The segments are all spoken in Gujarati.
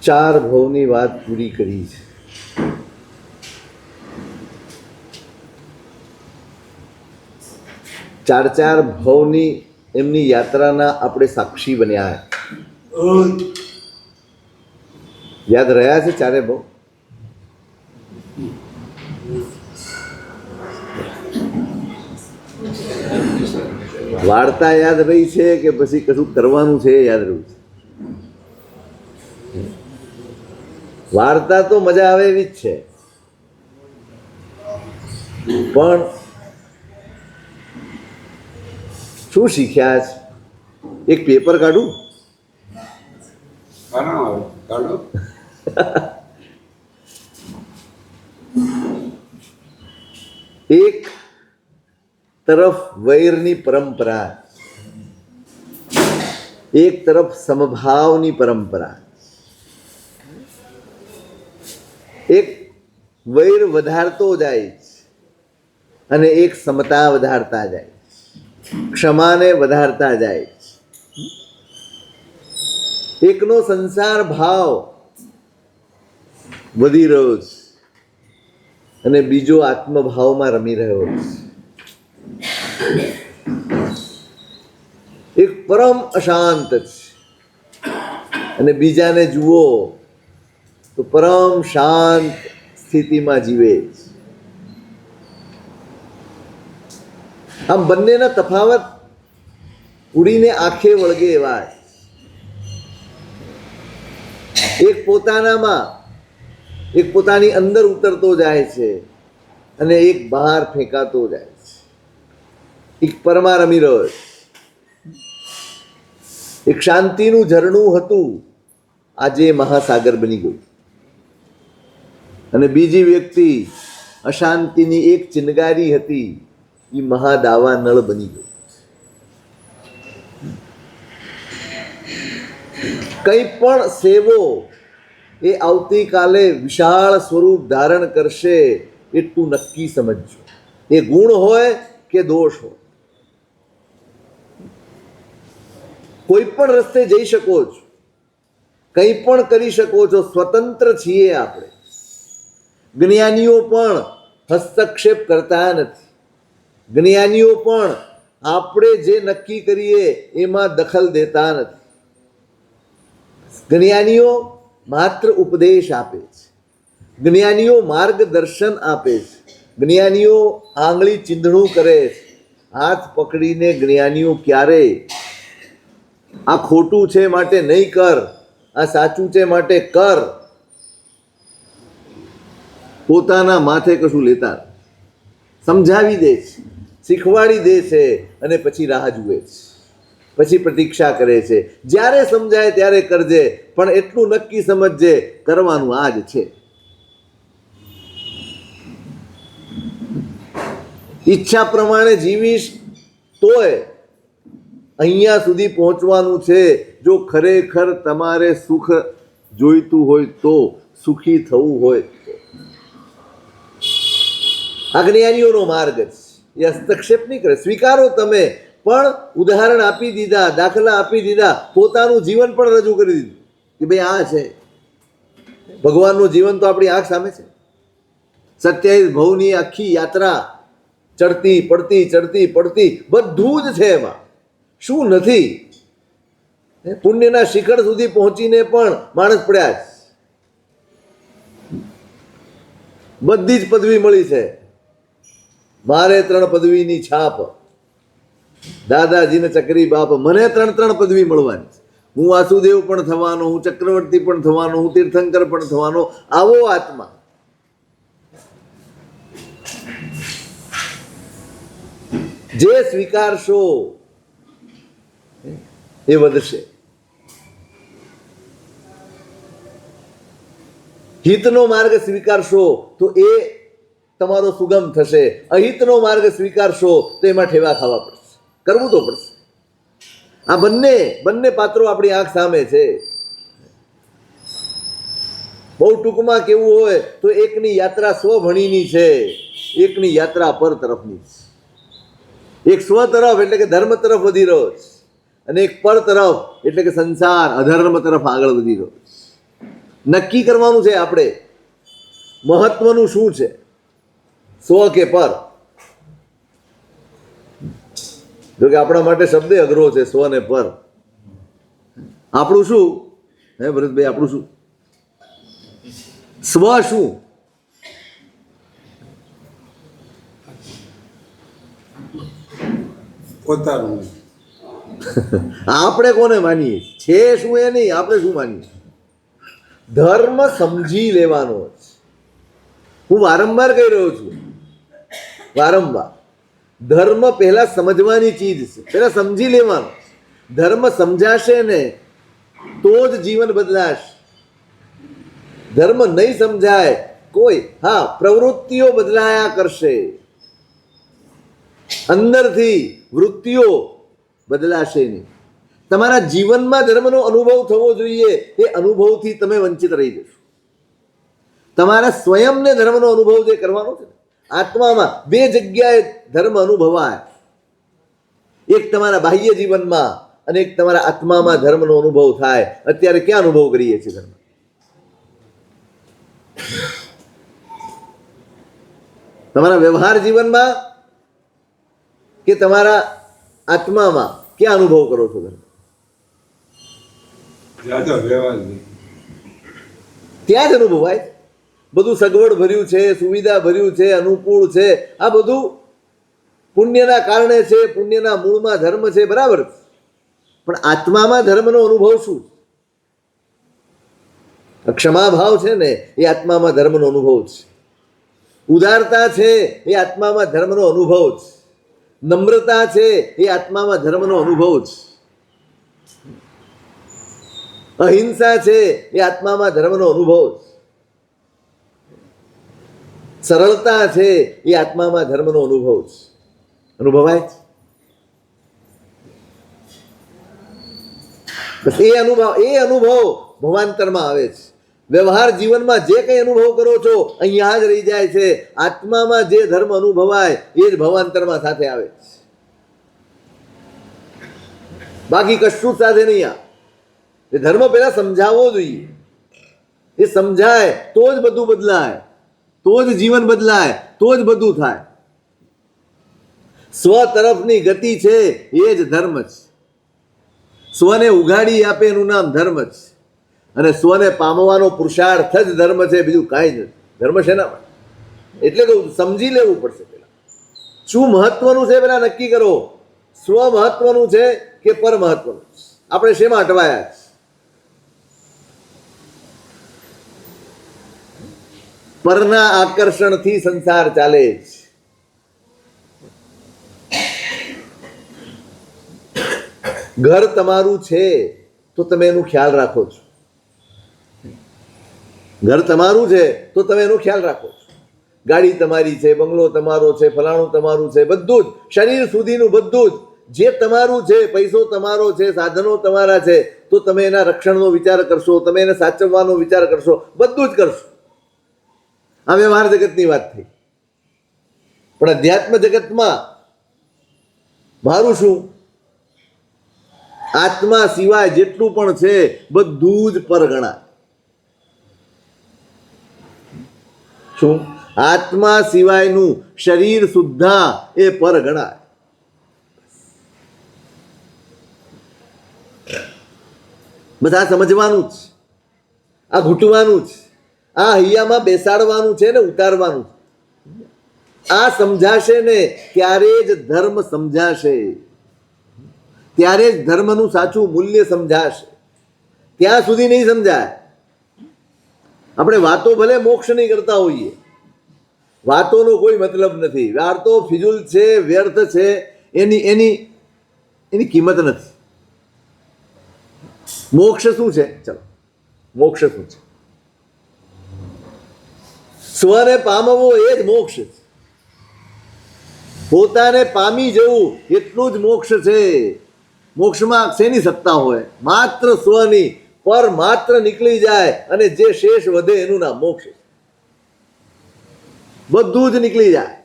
ચાર ભવની વાત પૂરી કરી છે. ચાર ચાર ભવની એમની યાત્રાના આપણે સાક્ષી બન્યા. યાદ રહ્યા છે ચારે ભવ? વાર્તા યાદ રહી છે કે પછી કશું કરવાનું છે એ યાદ રહ્યું છે? વાર્તા તો મજા આવે એવી જ છે, પણ શું શીખ્યા છે? એક પેપર કાઢું? એક તરફ વૈરની પરંપરા, એક તરફ સમભાવની પરંપરા. એક વૈર વધારતો જાય છે અને એક સમતા વધારતા જાય છે, ક્ષમાને વધારતા જાય છે. એકનો સંસાર ભાવ વધી રહ્યો છે અને બીજો આત્મભાવમાં રમી રહ્યો છે. એક પરમ અશાંત છે અને બીજાને જુઓ તો પરમ શાંત સ્થિતિમાં જીવે છે. આમ બંનેના તફાવત ઉડીને આંખે વળગે એવા. એક પોતાનામાં, એક પોતાની અંદર ઉતરતો જાય છે અને એક બહાર ફેંકાતો જાય છે. એક પરમાં રમી રહ્યો છે. એક શાંતિનું ઝરણું હતું, આજે મહાસાગર બની ગયું. અને બીજી વ્યક્તિ અશાંતિની એક ચિનગારી હતી, એ મહાદાવા નળ બની ગયું. કંઈ પણ સેવો એ આવતીકાલે વિશાળ સ્વરૂપ ધારણ કરશે એટલું નક્કી સમજજો. એ ગુણ હોય કે દોષ હોય, કોઈ પણ રસ્તે જઈ શકો છો, કંઈ પણ કરી શકો છો, સ્વતંત્ર છીએ આપણે. જ્ઞાનીઓ પણ હસ્તક્ષેપ કરતા નથી. જ્ઞાનીઓ પણ આપણે જે નક્કી કરીએ એમાં દખલ દેતા નથી. જ્ઞાનીઓ માત્ર ઉપદેશ આપે છે, જ્ઞાનીઓ માર્ગદર્શન આપે છે, જ્ઞાનીઓ આંગળી ચીંધણું કરે છે. હાથ પકડીને જ્ઞાનીઓ ક્યારેય આ ખોટું છે માટે નહીં કર, આ સાચું છે માટે કર, પોતાના માથે કશું લેતા સમજાવી દે છે, શીખવાડી દે છે અને પછી રાહ જુએ છે, પછી પ્રતીક્ષા કરે છે. જ્યારે સમજાય ત્યારે કરજે, પણ એટલું નક્કી સમજજે કરવાનું આ જ છે. ઈચ્છા પ્રમાણે જીવીશ તોય અહીંયા સુધી પહોંચવાનું છે. જો ખરેખર તમારે સુખ જોઈતું હોય તો, સુખી થવું હોય તો. આ જ્ઞાનીઓનો માર્ગ છે. એ હસ્તક્ષેપ નહીં કરે. સ્વીકારો તમે, પણ ઉદાહરણ આપી દીધા, દાખલા આપી દીધા, પોતાનું જીવન પણ રજૂ કરી દીધું કે ભાઈ આ છે. ભગવાનનું જીવન તો આપણી આંખ સામે છે. 27 ભવની આખી યાત્રા, ચડતી પડતી ચડતી પડતી બધું જ છે. એમાં શું નથી? પુણ્યના શિખર સુધી પહોંચીને પણ માણસ પડ્યા છે. બધી જ પદવી મળી છે. મારે 3 પદવીની છાપ, દાદાજીને ચક્રી બાપ, મને 3 પદવી મળવાની છે. હું વાસુદેવ પણ થવાનો, હું ચક્રવર્તી પણ થવાનો, હું તીર્થંકર પણ થવાનો. આવો આત્મા. જે સ્વીકારશો એ વધશે. હિતનો માર્ગ સ્વીકારશો તો એ તમારો સુગમ થશે. અહિતનો માર્ગ સ્વીકારશો તો એમાં ઠેવા ખાવા પડશે, કરવું તો પડશે. આ બંને પાત્રો આપણી આંખ સામે છે. બહુ ટૂંકમાં કેવું હોય તો એકની યાત્રા સ્વભણીની છે, એકની યાત્રા પર તરફની છે. એક સ્વ તરફ એટલે કે ધર્મ તરફ વધી રહ્યો છે, અને એક પર તરફ એટલે કે સંસાર અધર્મ તરફ આગળ વધી રહ્યો છે. નક્કી કરવાનું છે આપણે મહત્વનું શું છે, સ્વ કે પર. જો કે આપણા માટે શબ્દ અઘરો છે, સ્વ ને પર. આપણું શું હે ભરતભાઈ, આપણું શું? સ્વ શું? પોતાનું. આપણે કોને માનીએ છે શું એ નહીં, આપણે શું માનીએ? ધર્મ સમજી લેવાનો છે. હું વારંવાર કહી રહ્યો છું, વારંવાર ધર્મ પહેલા સમજવાની ચીજ છે, પહેલા સમજી લેવાનું. ધર્મ સમજાશે ને તો જ જીવન બદલાશે. ધર્મ નહીં સમજાય કોઈ, હા પ્રવૃત્તિઓ બદલાયા કરશે, અંદરથી વૃત્તિઓ બદલાશે નહીં. તમારા જીવનમાં ધર્મનો અનુભવ થવો જોઈએ, એ અનુભવથી તમે વંચિત રહી જશો. તમારા સ્વયંને ધર્મનો અનુભવ જે કરવાનો છે, આત્મામાં બે જગ્યાએ ધર્મ અનુભવાય. એક તમારા બાહ્ય જીવનમાં અને એક તમારા આત્મામાં ધર્મનો અનુભવ થાય. અત્યારે ક્યાં અનુભવ કરીએ છીએ ધર્મ? તમારા વ્યવહાર જીવનમાં કે તમારા આત્મામાં ક્યાં અનુભવ કરો છો ધર્મ? ત્યાં જ અનુભવાય. બધું સગવડ ભર્યું છે, સુવિધા ભર્યું છે, અનુકૂળ છે, આ બધું પુણ્યના કારણે છે, પુણ્યના મૂળમાં ધર્મ છે, બરાબર. પણ આત્મામાં ધર્મનો અનુભવ શું? ક્ષમા ભાવ છે ને એ આત્મામાં ધર્મનો અનુભવ છે. ઉદારતા છે એ આત્મામાં ધર્મનો અનુભવ છે. નમ્રતા છે એ આત્મામાં ધર્મનો અનુભવ છે. અહિંસા છે એ આત્મામાં ધર્મનો અનુભવ છે. સરળતા છે એ આત્મામાં ધર્મનો અનુભવ છે. અનુભવાય છે. બસ એ અનુભવ ભવાંતરમાં આવે છે. વ્યવહાર જીવનમાં જે કંઈ અનુભવ કરો છો અહીંયા જ રહી જાય છે. આત્મામાં જે ધર્મ અનુભવાય એ જ ભવાંતરમાં સાથે આવે છે, બાકી કશું જ સાથે નહીં આવે. એ ધર્મ પહેલા સમજાવવો જોઈએ. એ સમજાય તો જ બધું બદલાય, તો જ જીવન બદલાય, તો જ બધું થાય. સ્વ તરફની ગતિ છે એ જ ધર્મ છે. સ્વને ઉઘાડી આપે એનું નામ ધર્મ છે. અને સ્વને પામવાનો પુરુષાર્થ જ ધર્મ છે, બીજું કાંઈ નથી. ધર્મ છે ને એટલે તો સમજી લેવું પડશે. પેલા શું મહત્વનું છે પેલા નક્કી કરો. સ્વ મહત્વનું છે કે પર મહત્વનું છે? આપણે શેમાં અટવાયા છે? પરના આકર્ષણથી સંસાર ચાલે છે. ઘર તમારું છે તો તમે એનું ખ્યાલ રાખો છો. ઘર તમારું છે તો તમે એનો ખ્યાલ રાખો છો. ગાડી તમારી છે, બંગલો તમારો છે, ફલાણું તમારું છે, બધું જ શરીર સુધીનું બધું જ જે તમારું છે, પૈસો તમારો છે, સાધનો તમારા છે, તો તમે એના રક્ષણનો વિચાર કરશો, તમે એને સાચવવાનો વિચાર કરશો, બધું જ કરશો. આ વ્યવહાર જગતની વાત થઈ. પણ અધ્યાત્મ જગતમાં મારું શું? આત્મા સિવાય જેટલું પણ છે બધું જ પર ગણાય. શું? આત્મા સિવાયનું શરીર સુદ્ધા એ પર ગણાય. બધા સમજવાનું જ, આ ઘૂંટવાનું જ, આ હૈયામાં બેસાડવાનું છે ને ઉતારવાનું. આ સમજાશે ને ત્યારે જ ધર્મ સમજાશે, ત્યારે જ ધર્મનું સાચું મૂલ્ય સમજાશે. ત્યાં સુધી નહીં સમજાય. આપણે વાતો ભલે મોક્ષની કરતા હોઈએ, વાતોનો કોઈ મતલબ નથી. વાતો ફિજુલ છે, વ્યર્થ છે, એની એની એની કિંમત નથી. મોક્ષ શું છે? ચલો, મોક્ષ શું છે? સ્વને પામવો એ જ મોક્ષ છે. પોતાને પામી જવું એટલું જ મોક્ષ છે. મોક્ષમાં શેની સત્તા હોય? માત્ર સ્વની. પર માત્ર નીકળી જાય અને જે શેષ વધે એનું નામ મોક્ષ. બધું જ નીકળી જાય.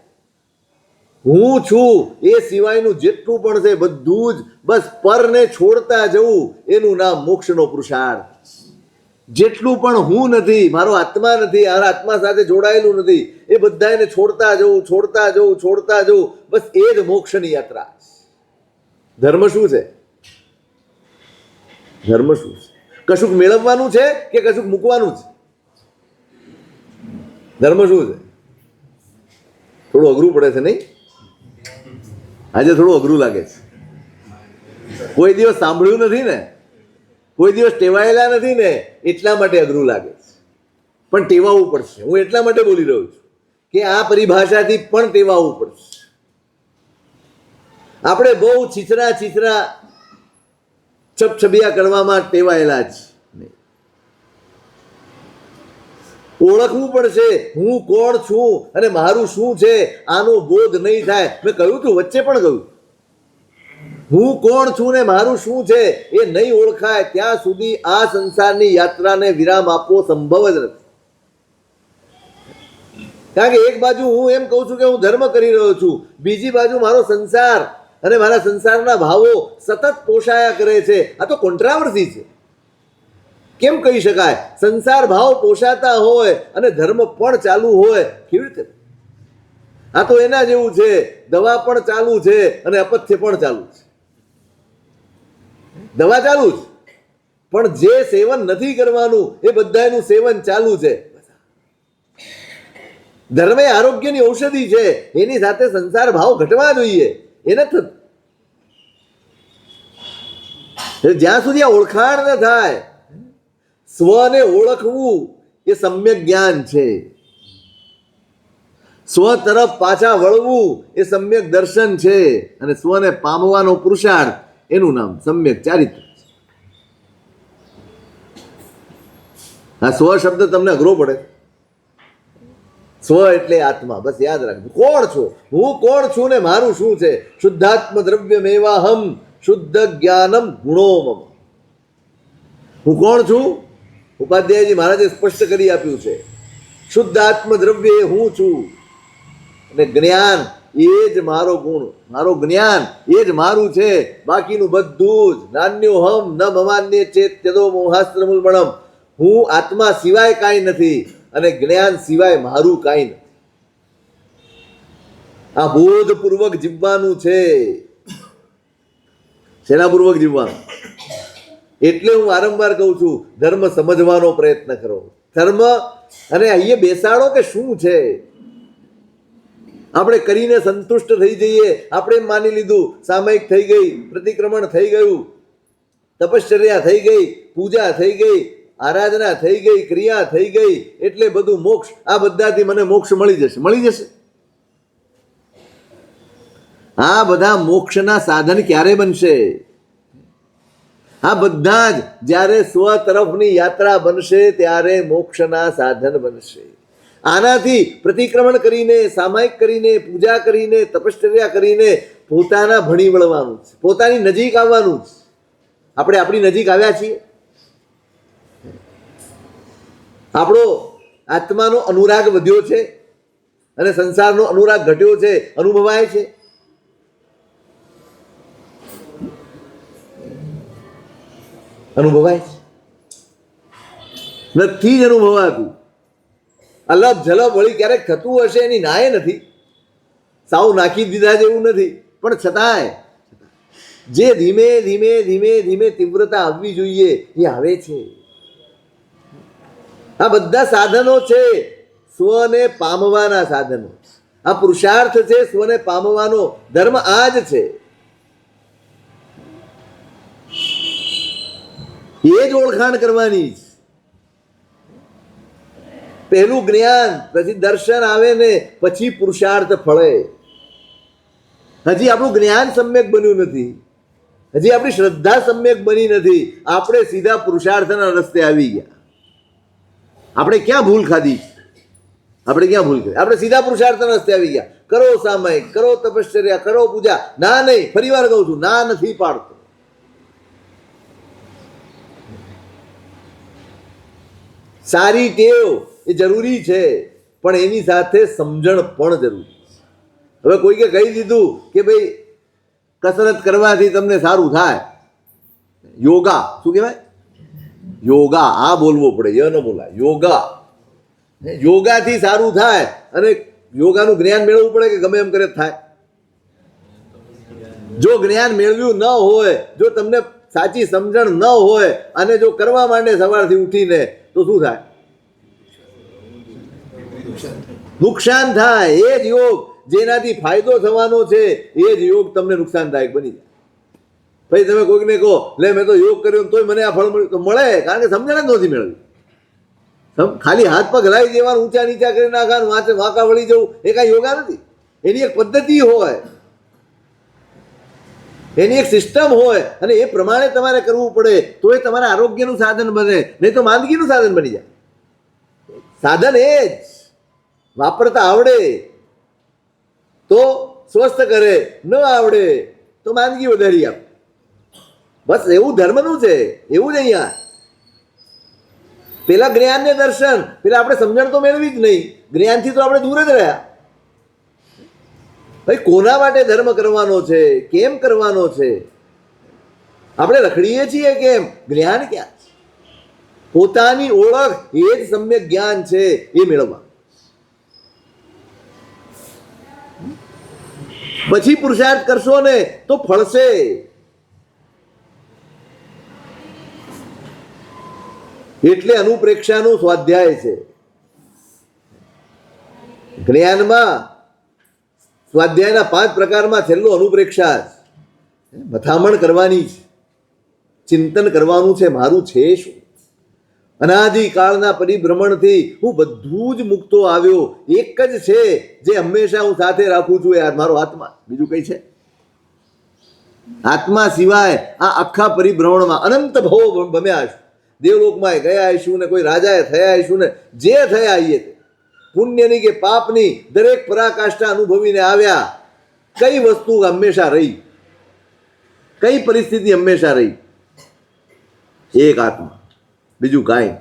હું છું એ સિવાયનું જેટલું પણ છે બધું જ બસ પરને છોડતા જવું, એનું નામ મોક્ષનો પુરુષાર્થ. જેટલું પણ હું નથી, મારો આત્મા નથી, આ આત્મા સાથે જોડાયેલું નથી, એ બધાને છોડતા જવું, છોડતા જવું, છોડતા જવું, બસ એ જ મોક્ષની યાત્રા. ધર્મ શું છે? ધર્મ શું છે? કશુંક મેળવવાનું છે કે કશુંક મૂકવાનું છે? ધર્મ શું છે? થોડું અઘરું પડે છે નહીં? આજે થોડું અઘરું લાગે છે. કોઈ દિવસ સાંભળ્યું નથી ને, કોઈ દિવસ ટેવાયેલા નથી ને, એટલા માટે અઘરું લાગે છે. પણ ટેવાવું પડશે. હું એટલા માટે બોલી રહ્યો છું કે આ પરિભાષાથી પણ ટેવાવું પડશે. આપણે બહુ છીછરા છીછરા છબછબિયા કરવામાં ટેવાયેલા જ નહીં. ઓળખવું પડશે હું કોણ છું અને મારું શું છે, આનો બોધ નહીં થાય. મેં કહ્યું હતું, વચ્ચે પણ કહ્યું, હું કોણ છું ને મારું શું છે એ નહીં ઓળખાય ત્યાં સુધી આ સંસારની યાત્રાને વિરામ આપવો સંભવ જ નથી. કારણ કે એક બાજુ હું એમ કહું છું કે હું ધર્મ કરી રહ્યો છું, બીજી બાજુ મારો સંસાર અને મારા સંસારના ભાવો સતત પોષાયા કરે છે. આ તો કોન્ટ્રાવર્સી છે. કેમ કહી શકાય? સંસાર ભાવ પોષાતા હોય અને ધર્મ પણ ચાલુ હોય, કેવી રીતે? આ તો એના જેવું છે, દવા પણ ચાલુ છે અને અપથ્ય પણ ચાલુ છે. દવા ચાલુ છે, પણ જે સેવન નથી કરવાનું એ બધાનું સેવન ચાલુ છે. ધર્મ એ આરોગ્યની ઔષધિ છે, એની સાથે સંસાર ભાવ ઘટવા જોઈએ. એ નથી થતું. જ્યાં સુધી આ ઓળખાણ ન થાય, સ્વને ઓળખવું એ સમ્યક જ્ઞાન છે. સ્વ તરફ પાછા વળવું એ સમ્યક દર્શન છે. અને સ્વને પામવાનો પુરુષાર્થ, એનું નામ સમ્યક ચારિત્ર. આ સ્વ શબ્દ તમને અઘરો પડે. સ્વ એટલે આત્મા. બસ યાદ રાખજો. કોણ છો? હું કોણ છું ને મારું શું છે? શુદ્ધાત્મ દ્રવ્યમેવાહમ શુદ્ધ જ્ઞાનમ ગુણોમમ. હું કોણ છું? ઉપાધ્યાયજી મહારાજે સ્પષ્ટ કરી આપ્યું છે. શુદ્ધ આત્મ દ્રવ્ય એ હું છું, અને જ્ઞાન એ જ મારો ગુણ, મારો જ્ઞાન એ જ મારું છે. બાકીનું બધું જ નાન્યો હમ ન મમાન્ય ચેત ત્યદો મોહાસ્ત્રમૂલમણમ. હું આત્મા સિવાય કાંઈ નથી અને જ્ઞાન સિવાય મારું કાંઈ નથી. આ બોધપૂર્વક જીવવાનું છે. શેના પૂર્વક જીવવાનું? એટલે હું વારંવાર કહું છું, ધર્મ સમજવાનો પ્રયત્ન કરો. ધર્મ અને અહીંયા બેસાડો કે શું છે. આપણે કરીને સંતુષ્ટ થઈ જઈએ. આપણે એમ માની લીધું સામયિક થઈ ગઈ, પ્રતિક્રમણ થઈ ગયું, તપશ્ચર્યા થઈ ગઈ, પૂજા થઈ ગઈ, આરાધના થઈ ગઈ, ક્રિયા થઈ ગઈ, એટલે બધું મોક્ષ. આ બધાથી મને મોક્ષ મળી જશે. મળી જશે? આ બધા મોક્ષના સાધન ક્યારે બનશે? આ બધા જ જ્યારે સ્વ તરફની યાત્રા બનશે ત્યારે મોક્ષના સાધન બનશે. આનાથી પ્રતિક્રમણ કરીને, સામાયિક કરીને, પૂજા કરીને, તપશ્ચર્યા કરીને પોતાના ભણી વળવાનું છે, પોતાની નજીક આવવાનું છે. આપણે આપણી નજીક આવ્યા છીએ. આપણો આત્માનો અનુરાગ વધ્યો છે અને સંસારનો અનુરાગ ઘટ્યો છે. અનુભવાય છે. અનુભવાય છે? નથી જ અનુભવાતું. અલગ ઝલક વળી ક્યારેક થતું હશે, એની નાય નથી. સાવ નાખી દીધા જેવું નથી, પણ છતાંય જે ધીમે ધીમે ધીમે ધીમે તીવ્રતા આવવી જોઈએ એ આવે છે. આ બધા સાધનો છે સ્વને પામવાના સાધનો. આ પુરુષાર્થ છે સ્વને પામવાનો. ધર્મ આ જ છે. એ જ ઓળખાણ કરવાની છે. પહેલું જ્ઞાન, પછી દર્શન આવે ને પછી પુરુષાર્થ ફળે. હજી આપણું જ્ઞાન સમ્યક બન્યું નથી, હજી આપણી શ્રદ્ધા સમ્યક બની નથી. આપણે સીધા પુરુષાર્થના રસ્તે આવી ગયા. આપણે ક્યાં ભૂલ ખાધી? આપણે ક્યાં ભૂલ કરી? આપણે સીધા પુરુષાર્થના રસ્તે આવી ગયા. કરો સામાયિક, કરો તપશ્ચર્યા, કરો પૂજા. ના નહીં, ફરી વાર કહું છું, ના નથી પાડતો. સારી ટેવ એ જરૂરી છે, પણ એની સાથે સમજણ પણ જરૂરી છે. હવે કોઈએ કહી દીધું કે ભાઈ કસરત કરવાથી તમને સારું થાય, યોગા શું કહેવાય? યોગા, આ બોલવો પડે, ય ન બોલાય, યોગા. યોગાથી સારું થાય. અને યોગાનું જ્ઞાન મેળવવું પડે કે ગમે એમ કરે થાય? જો જ્ઞાન મેળવ્યું ન હોય, જો તમને સાચી સમજણ ન હોય અને જો કરવા માંડે સવારથી ઉઠીને, તો શું થાય? નુકસાન થાય. એ જ યોગ જેનાથી ફાયદો થવાનો છે, એ જ યોગ તમને નુકસાનદાયક બની જાય. ભાઈ તમે કોઈકને કહો, લે મેં તો યોગ કર્યો તોય મને આ ફળ મળ્યું, તો મળે, કારણ કે સમજણ જ નહોતી મેળવી. ખાલી હાથ પગ હલાવી દેવાનું, ઊંચા નીચા કરી નાખવાનું, વાંકા વળી જવું, એ કાંઈ યોગા નથી. એની એક પદ્ધતિ હોય, એની એક સિસ્ટમ હોય, અને એ પ્રમાણે તમારે કરવું પડે, તો એ તમારા આરોગ્યનું સાધન બને, નહીં તો માંદગીનું સાધન બની જાય. સાધન એ જ વાપરતા આવડે તો સ્વસ્થ કરે, ન આવડે તો માંદગી વધારી આપે. બસ એવું ધર્મનું છે, એવું જ અહીંયા. પેલા જ્ઞાનને દર્શન, પેલા આપણે સમજણ તો મેળવી જ નહીં, જ્ઞાનથી તો આપણે દૂર જ રહ્યા. ભાઈ કોના માટે ધર્મ કરવાનો છે, કેમ કરવાનો છે? આપણે રખડીએ છીએ કેમ? જ્ઞાન ક્યાં? પોતાની ઓળખ એ જ સમ્યક જ્ઞાન છે, એ મેળવવા. પછી પુરુષાર્થ કરશો ને તો ફળશે. એટલે અનુપ્રેક્ષાનું સ્વાધ્યાય છે. જ્ઞાનમાં સ્વાધ્યાયના 5 પ્રકારમાં છેલ્લો અનુપ્રેક્ષા છે. મથામણ કરવાની છે, ચિંતન કરવાનું છે, મારું છે શું? અનાદિકાળના પરિભ્રમણથી હું બધું જ મુક્તો આવ્યો. એક જ છે જે હંમેશા હું સાથે રાખું છું, યાર, મારો આત્મા. બીજું કઈ છે? આત્મા સિવાય આ આખા પરિભ્રમણમાં અનંત ભવો ભમ્યા છે. દેવલોકમાં ગયા આવીશું ને કોઈ રાજાએ થયા આવીશું ને જે થયા આવીએ, પુણ્યની કે પાપની દરેક પરાકાષ્ઠા અનુભવીને આવ્યા. કઈ વસ્તુ હંમેશા રહી? કઈ પરિસ્થિતિ હંમેશા રહી? એક આત્મા, બીજું કાંઈ.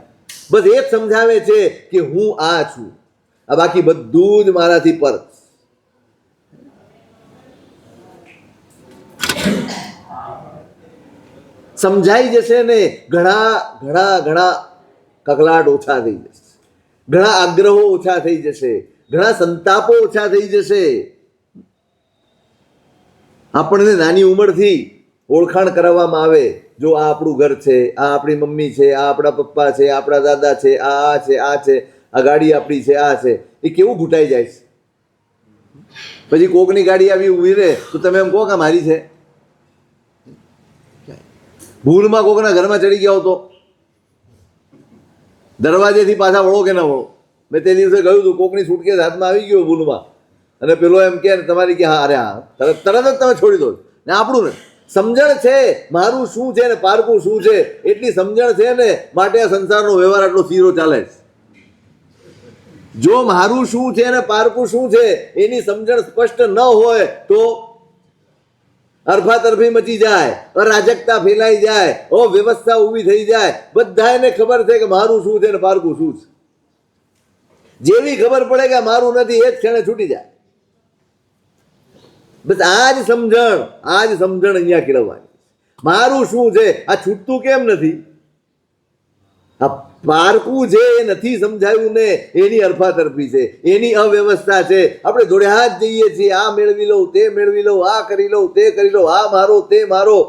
બસ એ જ સમજાવે છે કે હું આ છું, આ બાકી બધું જ મારાથી પર. સમજાઈ જશે ને, ઘણા ઘણા ઘણા કકલાટ ઓછા થઈ જશે, ઘણા આગ્રહો ઓછા થઈ જશે, ઘણા સંતાપો ઓછા થઈ જશે. આપણને નાની ઉંમરથી ઓળખાણ કરાવવામાં આવે, જો આ આપણું ઘર છે, આ આપણી મમ્મી છે, આ આપણા પપ્પા છે, આપણા દાદા છે, આ છે, આ છે, આ ગાડી આપણી છે, આ છે. એ કેવું ઘૂંટાઈ જાય છે. પછી કોકની ગાડી આવી ઊભી રહે તો તમે એમ કહો કે મારી છે. ભૂલમાં કોકના ઘરમાં ચડી ગયા હો તો દરવાજેથી પાછા વળો કે ના વળો? મેં તે દિવસે કહ્યું હતું, કોકની સુટકેસ હાથમાં આવી ગયો ભૂલમાં, અને પેલો એમ કે તમારી કે હા, અરે હા, તરત જ તમે છોડી દો. ને આપણું ને સમજણ છે મારું શું છે ને પારકું શું છે, એટલી સમજણ છે ને માટે આ સંસારનો વ્યવહાર આટલો સીરો ચાલે છે. જો મારું શું છે ને પારકું શું છે એની સમજણ સ્પષ્ટ ન હોય તો અરફાતરફી મચી જાય, અરાજકતા ફેલાઈ જાય, વ્યવસ્થા ઊભી થઈ જાય. બધાને ખબર છે કે મારું શું છે ને પારકું શું છે. જેવી ખબર પડે કે મારું નથી, એ જ ક્ષણે છૂટી જાય. બસ આ જ સમજણ અહીંયા કેળવવાની. મારું શું છે આ છૂટતું કેમ નથી? આ પારકું છે એ નથી સમજાયું ને, એની અરફાતરફી છે, એની અવ્યવસ્થા છે. આપણે દોડ્યા જ જઈએ છીએ, આ મેળવી લઉં, તે મેળવી લઉં, આ કરી લઉં, તે કરી લઉં, આ મારો, તે મારો.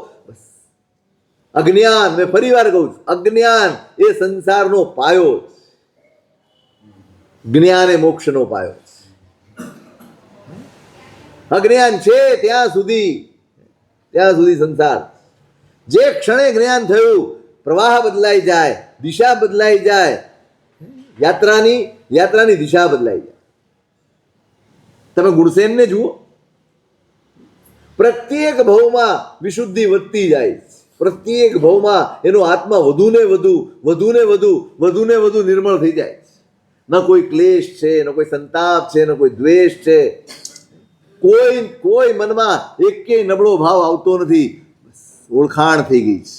અજ્ઞાન, મેં ફરી વાર કહું છું, અજ્ઞાન એ સંસારનો પાયો છે, જ્ઞાન એ મોક્ષનો પાયો છે. અજ્ઞાન છે ત્યાં સુધી સંસાર. જે ક્ષણે જ્ઞાન થયું, પ્રવાહ બદલાઈ જાય, દિશા બદલાઈ જાય, યાત્રાની દિશા બદલાઈ જાય. તમે ગુણસેનને જુઓ, પ્રત્યેક ભાવમાં વિશુદ્ધિ વધતી જાય, પ્રત્યેક ભાવમાં એનો આત્મા વધુને વધુ નિર્મળ થઈ જાય. ન કોઈ ક્લેશ છે, ન કોઈ સંતાપ છે, ન કોઈ દ્વેષ છે, કોઈ મનમાં એકેય નબળો ભાવ આવતો નથી. ઓળખાણ થઈ ગઈ છે.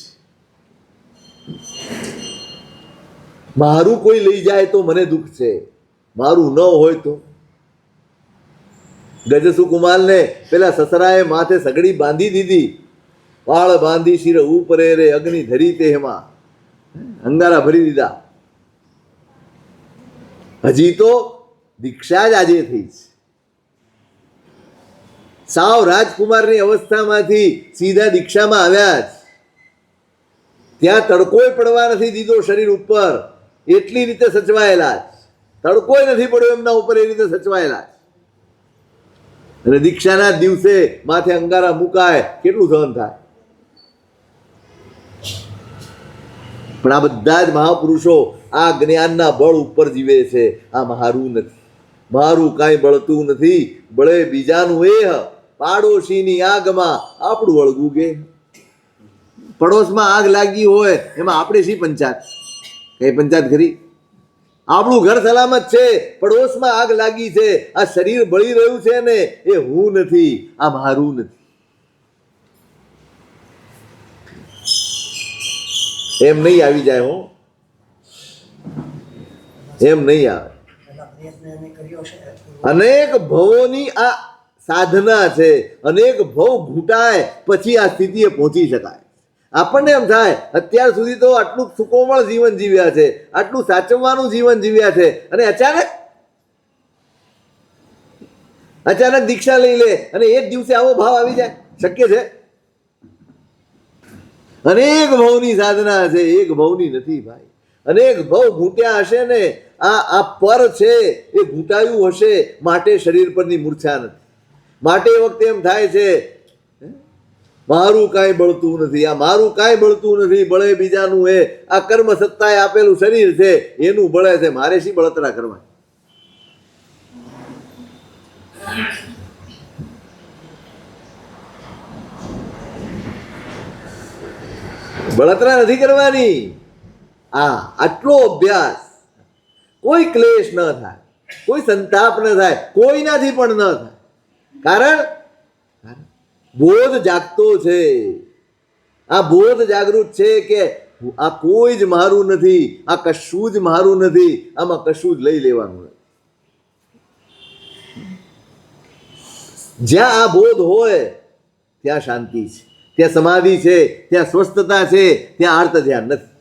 મારું કોઈ લઈ જાય તો મને દુઃખ છે, મારું ન હોય તો. ગજસુકુમારને પેલા સસરાએ માથે સગડી બાંધી દીધી, વાળ બાંધી શિર ઉપરે રે અગ્નિ ધરી તેમાં. અંગારા ભરી દીધા. હજી તો દીક્ષા જ આજે થઈ છે. સાવ રાજકુમારની અવસ્થામાંથી સીધા દીક્ષામાં આવ્યા જ. ત્યાં તડકોય પડવા નથી દીધો શરીર ઉપર, એટલી રીતે સચવાયેલા જ. તડકોય નથી પડ્યો એમના ઉપર, એ રીતે સચવાયેલા જ. અને દીક્ષાના જ દિવસે માથે અંગારા મુકાય, કેટલું સહન થાય? પણ આ બધા જ મહાપુરુષો આ જ્ઞાનના બળ ઉપર જીવે છે. આ મારું નથી, મારું કાંઈ બળતું નથી, બળે બીજાનું એ. પાડોશીની આગમાં આપણું વળગું ગે. પડોશમાં આગ લાગી હોય એમાં આપણે શી પંચાયત? કઈ પંચાયત ખરી? આપણું ઘર સલામત છે, પડોશમાં આગ લાગી છે, આ શરીર બળી રહ્યું છે ને, એ હું નથી, આ મારું નથી. એમ નહીં આવી જાય. હો, એમ નહીં આવે. અનેક ભવોની આ સાધના છે. અનેક ભવ ઘૂંટાય પછી આ સ્થિતિએ પહોંચી શકાય. આપણને એમ થાય અત્યાર સુધી તો આટલું સુકોમળ જીવન જીવ્યા છે, આટલું સાચવવાનું જીવન જીવ્યા છે, અને અચાનક દીક્ષા લઈ લે અને એ જ દિવસે આવો ભાવ આવી જાય? શક્ય છે? અનેક ભવની સાધના છે, એક ભવની નથી ભાઈ. અનેક ભવ ઘૂંટ્યા હશે ને, આ પર છે એ ઘૂંટાયું હશે, માટે શરીર પરની મૂર્છા નથી. માટે એ વખતે એમ થાય છે મારું કાંઈ બળતું નથી, આ મારું કાંઈ બળતું નથી, બળે બીજાનું એ. આ કર્મ સત્તાએ આપેલું શરીર છે એનું બળે છે, મારે શી બળતરા કરવા? બળતરા નથી કરવાની. આટલો અભ્યાસ, કોઈ ક્લેશ ન થાય, કોઈ સંતાપ ન થાય, કોઈનાથી પણ ન થાય. કારણ બોધ જાગતો છે. આ બોધ જાગૃત છે કે આ કોઈ જ મારું નથી, આ કશું જ મારું નથી, આમાં કશું જ લઈ લેવાનું નથી. જ્યાં આ બોધ હોય ત્યાં શાંતિ છે, ત્યાં સમાધિ છે, ત્યાં સ્વસ્થતા છે, ત્યાં આર્ત ધ્યાન નથી.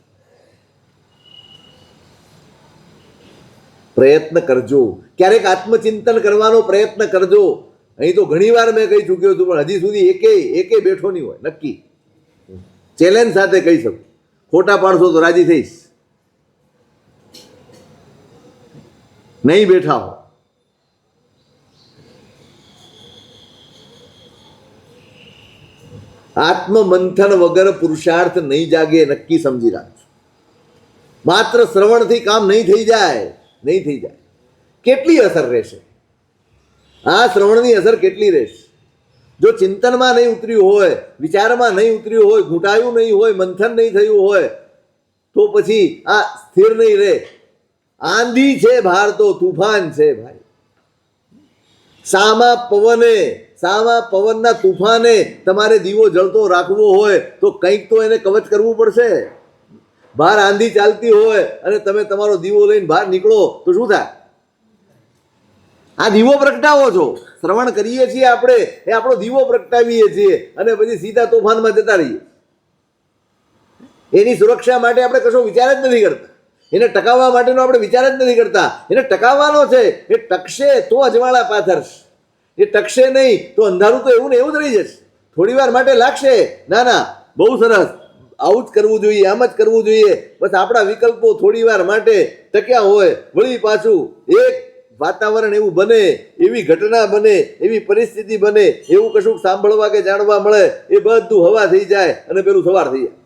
પ્રયત્ન કરજો, ક્યારેક આત્મચિંતન કરવાનો પ્રયત્ન કરજો. અહીં તો ઘણી વાર મેં કહી ચૂક્યો છું, પણ હજી સુધી એકે બેઠો નહીં હોય. નક્કી ચેલેન્જ સાથે કહી શકું. ખોટા પાડશો તો રાજી થઈશ. નહીં બેઠા હો. આત્મમંથન વગર પુરુષાર્થ નહીં જાગે, નક્કી સમજી રાખજો. માત્ર શ્રવણથી કામ નહીં થઈ જાય, નહીં થઈ જાય. કેટલી અસર રહેશે આ શ્રવણની? અસર કેટલી રહેશે? જો ચિંતનમાં નહીં ઉતર્યું હોય, વિચારમાં નહીં ઉતર્યું હોય, ઘૂંટાયું નહીં હોય, મંથન નહીં થયું હોય, તો પછી આ સ્થિર નહીં રહે. આંધી છે બહાર તો તુફાન છે ભાઈ. સામા પવનના તુફાને તમારે દીવો જળતો રાખવો હોય તો કંઈક તો એને કવચ કરવું પડશે. બહાર આંધી ચાલતી હોય અને તમે તમારો દીવો લઈને બહાર નીકળો તો શું થાય? આ દીવો પ્રગટાવો છો. શ્રવણ કરીએ છીએ આપણે, એ આપણો દીવો પ્રગટાવીએ છીએ અને પછી સીધા તોફાનમાં જતા રહીએ. એની સુરક્ષા માટે આપણે કશો વિચાર જ નથી કરતા. એને ટકાવવા માટેનો આપણે વિચાર જ નથી કરતા. એને ટકાવવાનો છે, એ ટકશે તો અજવાળા પાથરશે. એ ટકશે નહીં તો અંધારું તો એવું ને એવું જ રહી જશે. થોડી વાર માટે લાગશે, ના બહુ સરસ, આવું જ કરવું જોઈએ, આમ જ કરવું જોઈએ. બસ આપણા વિકલ્પો થોડી વાર માટે ટક્યા હોય, વળી પાછું એક વાતાવરણ એવું બને, એવી ઘટના બને, એવી પરિસ્થિતિ બને, એવું કશું સાંભળવા કે જાણવા મળે, એ બધું હવા થઈ જાય અને પેલું સવાર થઈ જાય.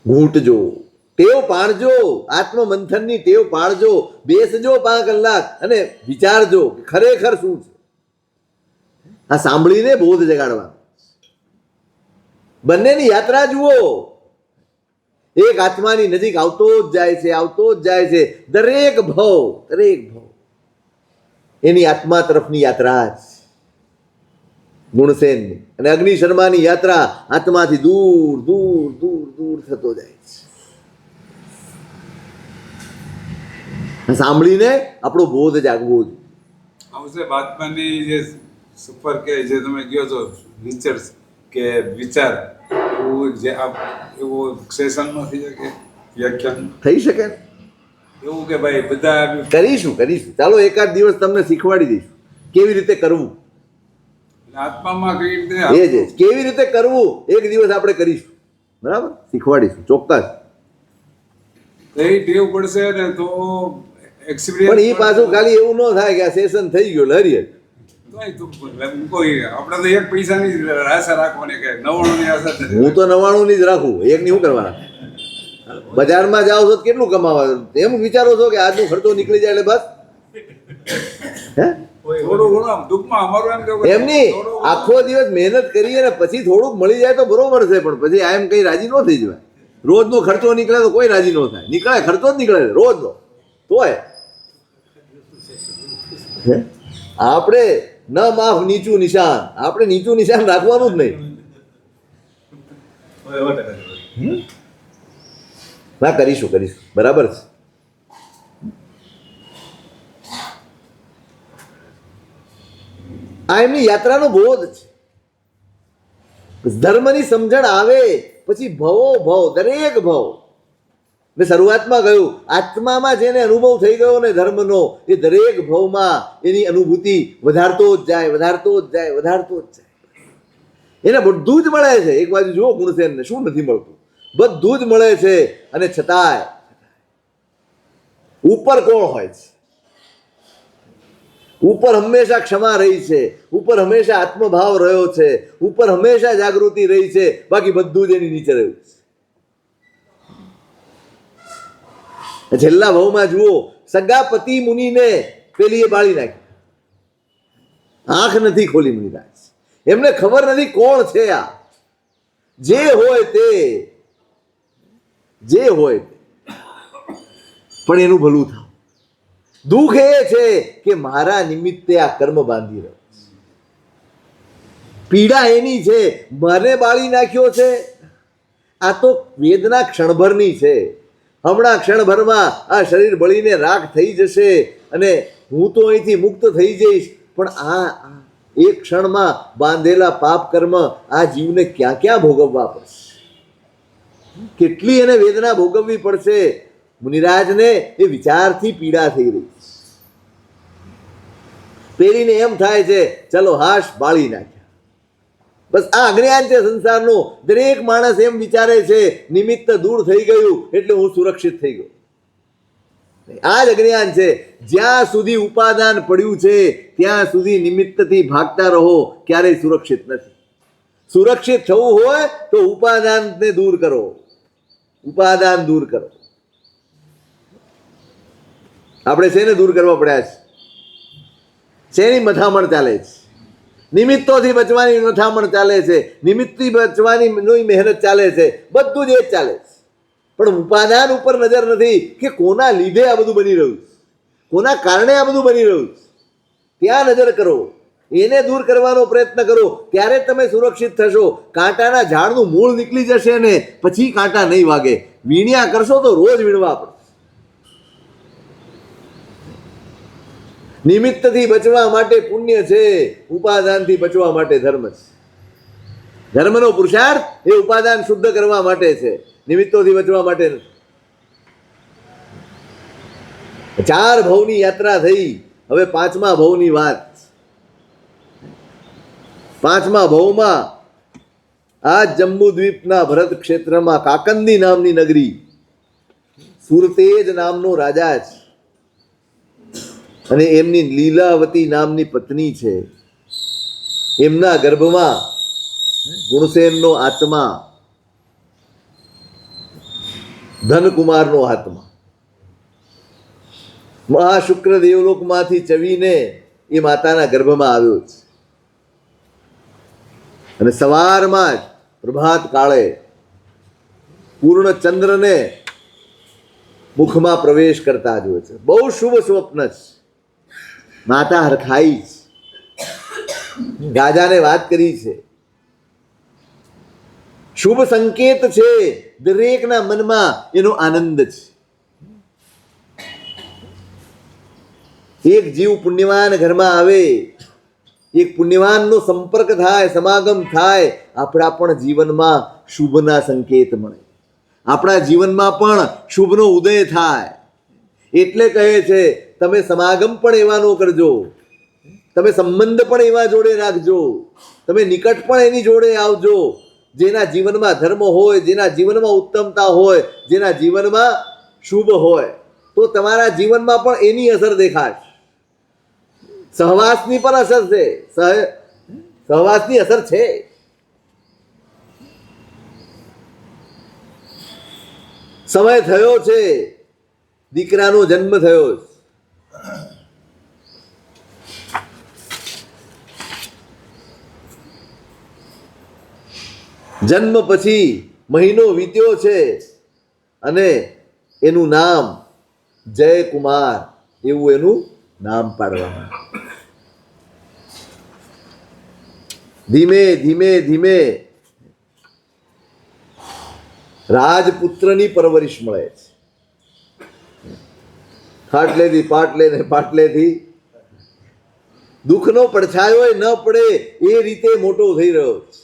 ઘૂંટજો, ટેવ પાડજો, આત્મમંથનની ટેવ પાડજો. બેસજો 5 કલાક અને વિચારજો કે ખરેખર શું છે. આ સાંભળીને બોધ જગાડવા. બંનેની યાત્રા જુઓ. એક આત્માની નજીક આવતો જ જાય છે. દરેક ભવ એની આત્મા તરફની યાત્રા જ. ગુણસેનની અને અગ્નિ શર્માની યાત્રા આત્માથી દૂર થતો જાય છે. સાંભળીને આપણો બોધ જાગવો જોઈએ. આવું છે આત્માની જે સુપર કે જે તમે કહો છો નેચર કે વિચાર એવું જે એવું સેશન ન થઈ શકે વ્યાખ્યાન થઈ શકે ને? એવું કે ભાઈ બધા કરીશું ચાલો એકાદ દિવસ તમને શીખવાડી દઈશું કેવી રીતે કરવું. આત્મામાં કઈ રીતે એ જ કેવી રીતે કરવું એક દિવસ આપણે કરીશું, બરાબર? શીખવાડીશું ચોક્કસ. કઈ ટેવ પડશે ને તો પણ એક્સપિરિયન્સ એ પાછું ખાલી એવું ન થાય કે આ સેશન થઈ ગયો લહરીએ. કોઈ આપણે તો એક પૈસાની આશા રાખવાની કે 99 ની આશા નથી. હું તો 99 ની જ રાખું, એક ની શું કરવાના? બજારમાં જાઓ છો તો કેટલું કમાવા? એમ વિચારો છો કે આજનો ખર્ચો નીકળી જાય એટલે બસ? હે થોડું ઘણું આમ ટૂંકમાં અમારું એમ કેવું કે એમની થોડું આખો દિવસ મહેનત કરીએ ને પછી થોડુંક મળી જાય તો બરોબર છે, પણ પછી આ એમ કઈ રાજી ન થઈ જવાય. રોજનો ખર્ચો નીકળે તો કોઈ રાજી ન થાય. નીકળે ખર્ચો જ નીકળે રોજનો તોય હે? આપણે ન માફ નીચું નિશાન, આપણે નીચું નિશાન રાખવાનું જ નહીં. ના કરીશું બરાબર છે. આ એમની યાત્રાનો બોધ છે. ધર્મની સમજણ આવે પછી ભવ દરેક ભવ. મેં શરૂઆતમાં કહ્યું આત્મામાં જેને અનુભવ થઈ ગયો ને ધર્મનો, એ દરેક ભવમાં એની અનુભૂતિ વધારતો જ જાય. એને બધું જ મળે છે. એક બાજુ જુઓ ગુણસેનને શું નથી મળતું, બધું જ મળે છે. અને છતાંય ઉપર કોણ હોય છે? ઉપર હંમેશા ક્ષમા રહી છે, ઉપર હંમેશા આત્મભાવ રહ્યો છે, ઉપર હંમેશા જાગૃતિ રહી છે. બાકી બધું જ એની નીચે રહ્યું છે. છેલ્લા ભાવમાં જુઓ સગા પતિ મુનિને પેલી એ બાળી નાખી, આંખ નથી ખોલી મુનિરાજ. એમને ખબર નથી કોણ છે આ. જે હોય તે પણ એનું ભલું થાય. દુઃખ એ છે કે મારા નિમિત્તે આ કર્મ બાંધી રહ્યો છે. પીડા એની છે મને બાળી નાખ્યો છે. આ તો વેદના ક્ષણભરની છે. હમણાં ક્ષણભરમાં આ શરીર બળીને રાખ થઈ જશે અને હું તો અહીંથી મુક્ત થઈ જઈશ. પણ આ એક ક્ષણમાં બાંધેલા પાપ કર્મ આ જીવને ક્યાં ભોગવવા પડશે? કેટલી એને વેદના ભોગવવી પડશે? મુનિરાજને એ વિચારથી પીડા થઈ રહી છે. પેલીને એમ થાય છે ચલો હાશ બાળી નાખ્યા. બસ આ અજ્ઞાન છે સંસારનું. દરેક માણસ એમ વિચારે છે નિમિત્ત દૂર થઈ ગયું એટલે હું સુરક્ષિત થઈ ગયો. આ જ અજ્ઞાન છે. જ્યાં સુધી ઉપાદાન પડ્યું છે ત્યાં સુધી નિમિત્તથી ભાગતા રહો, ક્યારેય સુરક્ષિત નથી. સુરક્ષિત થવું હોય તો ઉપાદાનને દૂર કરો. આપણે શેને દૂર કરવા પડ્યા છે? શેની મથામણ ચાલે છે? નિમિત્તોથી બચવાની મથામણ ચાલે છે, નિમિત્તથી બચવાની મહેનત ચાલે છે, બધું જ એ જ ચાલે છે. પણ ઉપાદાન ઉપર નજર નથી કે કોના લીધે આ બધું બની રહ્યું છે, કોના કારણે આ બધું બની રહ્યું છે. ત્યાં નજર કરો, એને દૂર કરવાનો પ્રયત્ન કરો, ત્યારે તમે સુરક્ષિત થશો. કાંટાના ઝાડનું મૂળ નીકળી જશે ને પછી કાંટા નહીં વાગે. વીણ્યા કરશો તો રોજ વીણવા પડે. નિમિત્તથી બચવા માટે પુણ્ય છે, ઉપાદાનથી બચવા માટે ધર્મ છે. ધર્મનો પુરુષાર્થ એ ઉપાદાન શુદ્ધ કરવા માટે છે, નિમિત્તોથી બચવા માટે નથી. 4 ભવની યાત્રા થઈ, હવે 5મા ભવની વાત. 5મા ભવમાં આ જમ્બુ દ્વીપના ભરત ક્ષેત્રમાં કાકંદી નામની નગરી, સુરતેજ નામનો રાજા છે અને એમની લીલાવતી નામની પત્ની છે. એમના ગર્ભમાં ગુણસેનનો આત્મા, ધનકુમારનો આત્મા મહાશુક્ર દેવલોકમાંથી ચવીને એ માતાના ગર્ભમાં આવ્યો છે. અને સવારમાં જ પ્રભાત કાળે પૂર્ણ ચંદ્રને મુખમાં પ્રવેશ કરતા જોયે છે. બહુ શુભ સ્વપ્ન છે. માતા હરખાઈ છે, ગાજાને વાત કરી છે. શુભ સંકેત છે. દરેકના મનમાં એનો આનંદ છે. એક જીવ પુણ્યવાન ઘરમાં આવે એક પુણ્યવાનનો સંપર્ક થાય, સમાગમ થાય, આપણા પણ જીવનમાં શુભના સંકેત મળે, આપણા જીવનમાં પણ શુભનો ઉદય થાય. એટલે કહે છે તમે સમાગમ પણ એવા નો કરજો, તમે સંબંધ પણ એવા જોડે રાખજો, તમે નિકટ પણ એની જોડે આવજો જેના જીવનમાં ધર્મ હોય, જેના જીવનમાં ઉત્તમતા હોય, જેના જીવનમાં શુભ હોય, તો તમારા જીવનમાં પણ એની અસર દેખાશે. સહવાસની પણ અસર છે, સહવાસની અસર છે. સમય થયો છે, દીકરાનો જન્મ થયો છે. જન્મ પછી મહિનો વીત્યો છે અને એનું નામ જયકુમાર એવું એનું નામ પાડવામાં. ધીમે ધીમે ધીમે રાજપુત્રની પરવરિશ મળે છે. ખાટલેથી પાટલે ને પાટલેથી દુઃખનો પડછાયો ન પડે એ રીતે મોટો થઈ રહ્યો છે.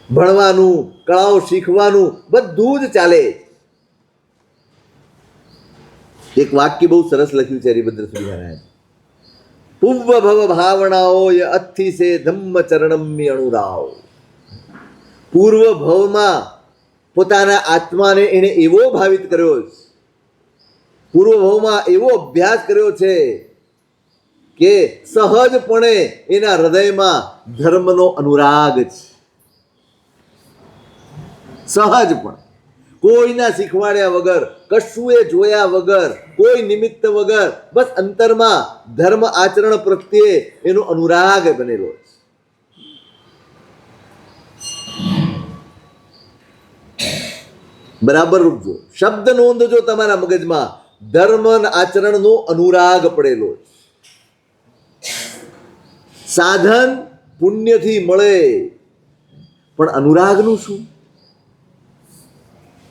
ભણવાનું, કળાઓ શીખવાનું બધું જ ચાલે. એક વાક્ય બહુ સરસ લખ્યું છે હરિભદ્ર સ્વામી મહારાજ. પૂર્વ ભવ ભાવનાઓ અથિ સે ધમ્મ ચરણમ્ય અણુરાવ. પૂર્વ ભવમાં પોતાના આત્માને એને એવો ભાવિત કર્યો છે, પૂર્વ ભવમાં એવો અભ્યાસ કર્યો છે કે સહજપણે એના હૃદયમાં ધર્મનો અનુરાગ છે. સહજપણે, કોઈના શીખવાડ્યા વગર, કશું એ જોયા વગર, કોઈ નિમિત્ત વગર, બસ અંતરમાં ધર્મ આચરણ પ્રત્યે એનો અનુરાગ બનેલો છે. બરાબર રૂપજો, શબ્દ નોંધજો તમારા મગજમાં, ધર્મ આચરણનો અનુરાગ પડેલો છે. સાધન પુણ્યથી મળે, પણ અનુરાગનું શું?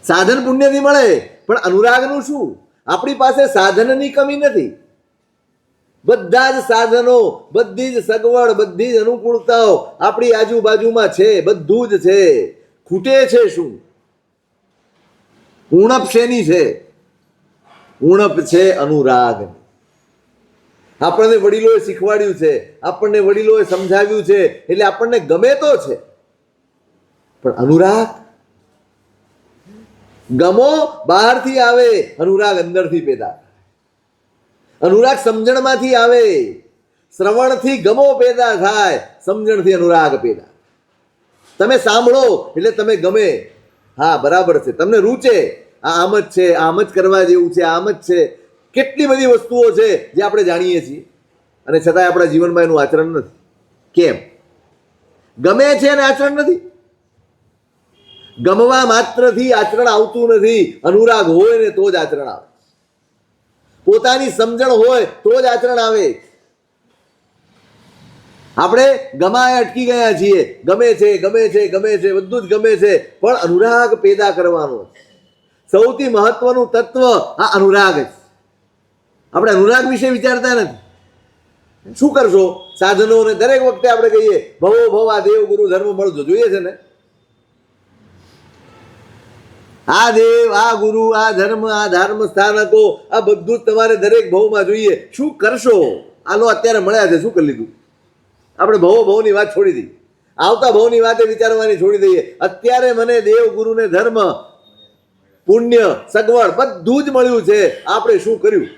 સાધન પુણ્યથી મળે પણ અનુરાગનું શું? આપણી પાસે સાધનની કમી નથી, બધા જ સાધનો, બધી જ સગવડ, બધી જ અનુકૂળતાઓ આપણી આજુબાજુમાં છે, બધું જ છે. ખૂટે છે શું? ઉણપ શેની છે? ઉણપ છે અનુરાગ. આપણને વડીલોએ શીખવાડ્યું છે, આપણને વડીલોએ સમજાવ્યું છે, એટલે આપણને ગમે તો છે, પણ અનુરાગ, ગમો બહારથી આવે, અનુરાગ અંદરથી પેદા. અનુરાગ સમજણમાંથી આવે, શ્રવણથી ગમો પેદા થાય, સમજણથી અનુરાગ પેદા. તમે સાંભળો એટલે તમે ગમે, હા બરાબર છે, તમને રૂચે, આ આમ જ છે, આમ જ કરવા જેવું છે, આમ જ છે. કેટલી બધી વસ્તુઓ છે જે આપણે જાણીએ છીએ અને છતાંય આપણા જીવનમાં એનું આચરણ નથી. કેમ? ગમે છે અને આચરણ નથી. ગમવા માત્રથી આચરણ આવતું નથી. અનુરાગ હોય ને તો જ આચરણ આવે, પોતાની સમજણ હોય તો જ આચરણ આવે. આપણે ગમાએ અટકી ગયા છીએ, ગમે છે, ગમે છે, ગમે છે, બધું જ ગમે છે, પણ અનુરાગ પેદા કરવાનો સૌથી મહત્વનું તત્વ આ અનુરાગ છે. આપણે અનુરાગ વિશે વિચારતા નથી. શું કરશો? સાધનોને દરેક વખતે આપણે કહીએ ભવો ભવ આ દેવ ગુરુ ધર્મ મળજો, જોઈએ છે ને? આ દેવ, આ ગુરુ, આ ધર્મ, આ ધર્મ સ્થાનકો, આ બધું જ તમારે દરેક ભવમાં જોઈએ. શું કરશો? આનો અત્યારે મળ્યા છે, શું કરી લીધું? આપણે ભવની વાત છોડી દઈએ, આવતા ભવની વાતે વિચારવાની છોડી દઈએ. અત્યારે મને દેવ ગુરુ ને ધર્મ, પુણ્ય, સગવડ બધું જ મળ્યું છે, આપણે શું કર્યું?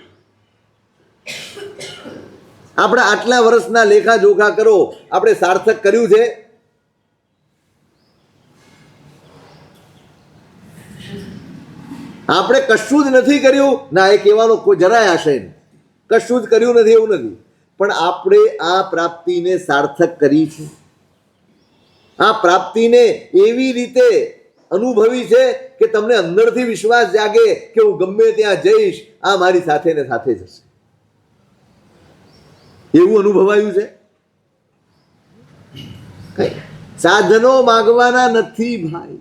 આપણા આટલા વર્ષના લેખા જોખા કરો, આપણે સાર્થક કર્યું છે? આપણે કશું જ નથી કર્યું ના, એ કહેવાનો કોઈ જરાય આશય નહીં. કશું જ કર્યું નથી એવું નથી, પણ આપણે આ પ્રાપ્તિને સાર્થક કરી છે. આ પ્રાપ્તિને એવી રીતે અનુભવી છે કે તમને અંદરથી વિશ્વાસ જાગે કે હું ગમે ત્યાં જઈશ, આ મારી સાથે ને સાથે જશે, એવું અનુભવાયું છે. સાધનો માગવાના નથી ભાઈ,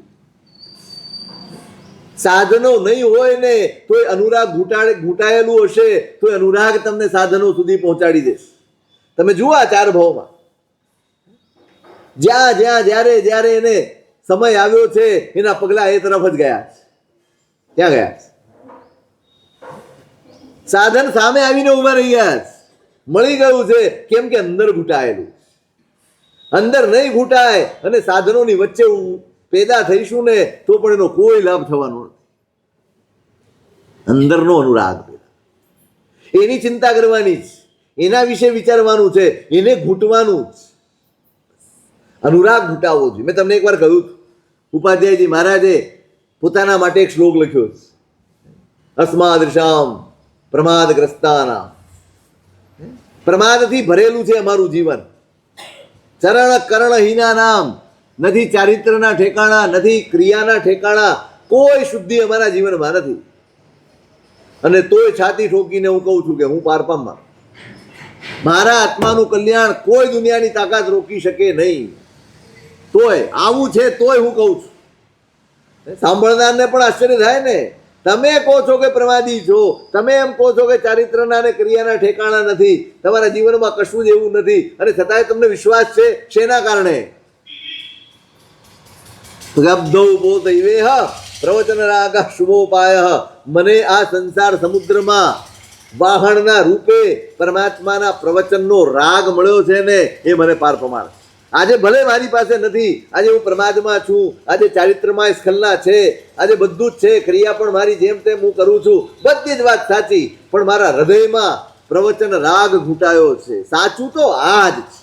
સાધનો નહીં હોય ને તો અનુરાગ ઘૂંટાયેલું હશે તો અનુરાગ તમને સાધનો સુધી પહોંચાડી દેશે. તમે જુઓ આ 4 ભાવમાં જ્યાં જ્યાં જ્યારે જ્યારે એને સમય આવ્યો છે એના પગલા એ તરફ જ ગયા છે. ક્યાં ગયા છે? સાધન સામે આવીને ઉભા રહી ગયા છે. મળી ગયું છે. કેમ કે અંદર ઘૂંટાયેલું. અંદર નહીં ઘૂંટાય અને સાધનોની વચ્ચે પેદા થઈશું ને તો પણ એનો કોઈ લાભ થવાનો નથી. અંદરનો અનુરાગ, એની ચિંતા કરવાની છે, એના વિશે વિચારવાનું છે, એને ઘૂંટવાનું જ. અનુરાગ ઘૂંટાવવો જોઈએ. મેં તમને એકવાર કહ્યું ઉપાધ્યાયજી મહારાજે પોતાના માટે એક શ્લોક લખ્યો છે, અસ્માદૃશામ પ્રમાદગ્રસ્તાના. પ્રમાદથી ભરેલું છે અમારું જીવન. ચરણ કર્ણહીના નામ, નથી ચારિત્રના ઠેકાણા, નથી ક્રિયાના ઠેકાણા, કોઈ શુદ્ધિ અમારા જીવનમાં નથી. અને તોય છાતી ઠોકીને હું કહું છું કે હું પાર પામવા. મારા આત્માનું કલ્યાણ કોઈ દુનિયાની તાકાત રોકી શકે નહીં. તોય આવું છે તોય હું કહું છું. સાંભળનારને પણ આશ્ચર્ય થાય ને. તમે કહો છો કે પ્રમાદી છો, તમે એમ કહો છો કે ચારિત્રના અને ક્રિયાના ઠેકાણા નથી, તમારા જીવનમાં કશું જ એવું નથી, અને છતાંય તમને વિશ્વાસ છે. શેના કારણે? પ્રવચન રાગ શુભોપાય. મને આ સંસાર સમુદ્રમાં વાહણના રૂપે પરમાત્માના પ્રવચનનો રાગ મળ્યો છે ને એ મને પાર પમાડે. આજે ભલે મારી પાસે નથી, આજે હું પ્રમાદમાં છું, આજે ચારિત્રમાં સ્ખલના છે, આજે બધું જ છે, ક્રિયા પણ મારી જેમ તેમ હું કરું છું, બધી જ વાત સાચી, પણ મારા હૃદયમાં પ્રવચન રાગ ઘૂંટાયો છે. સાચું તો આ જ છે.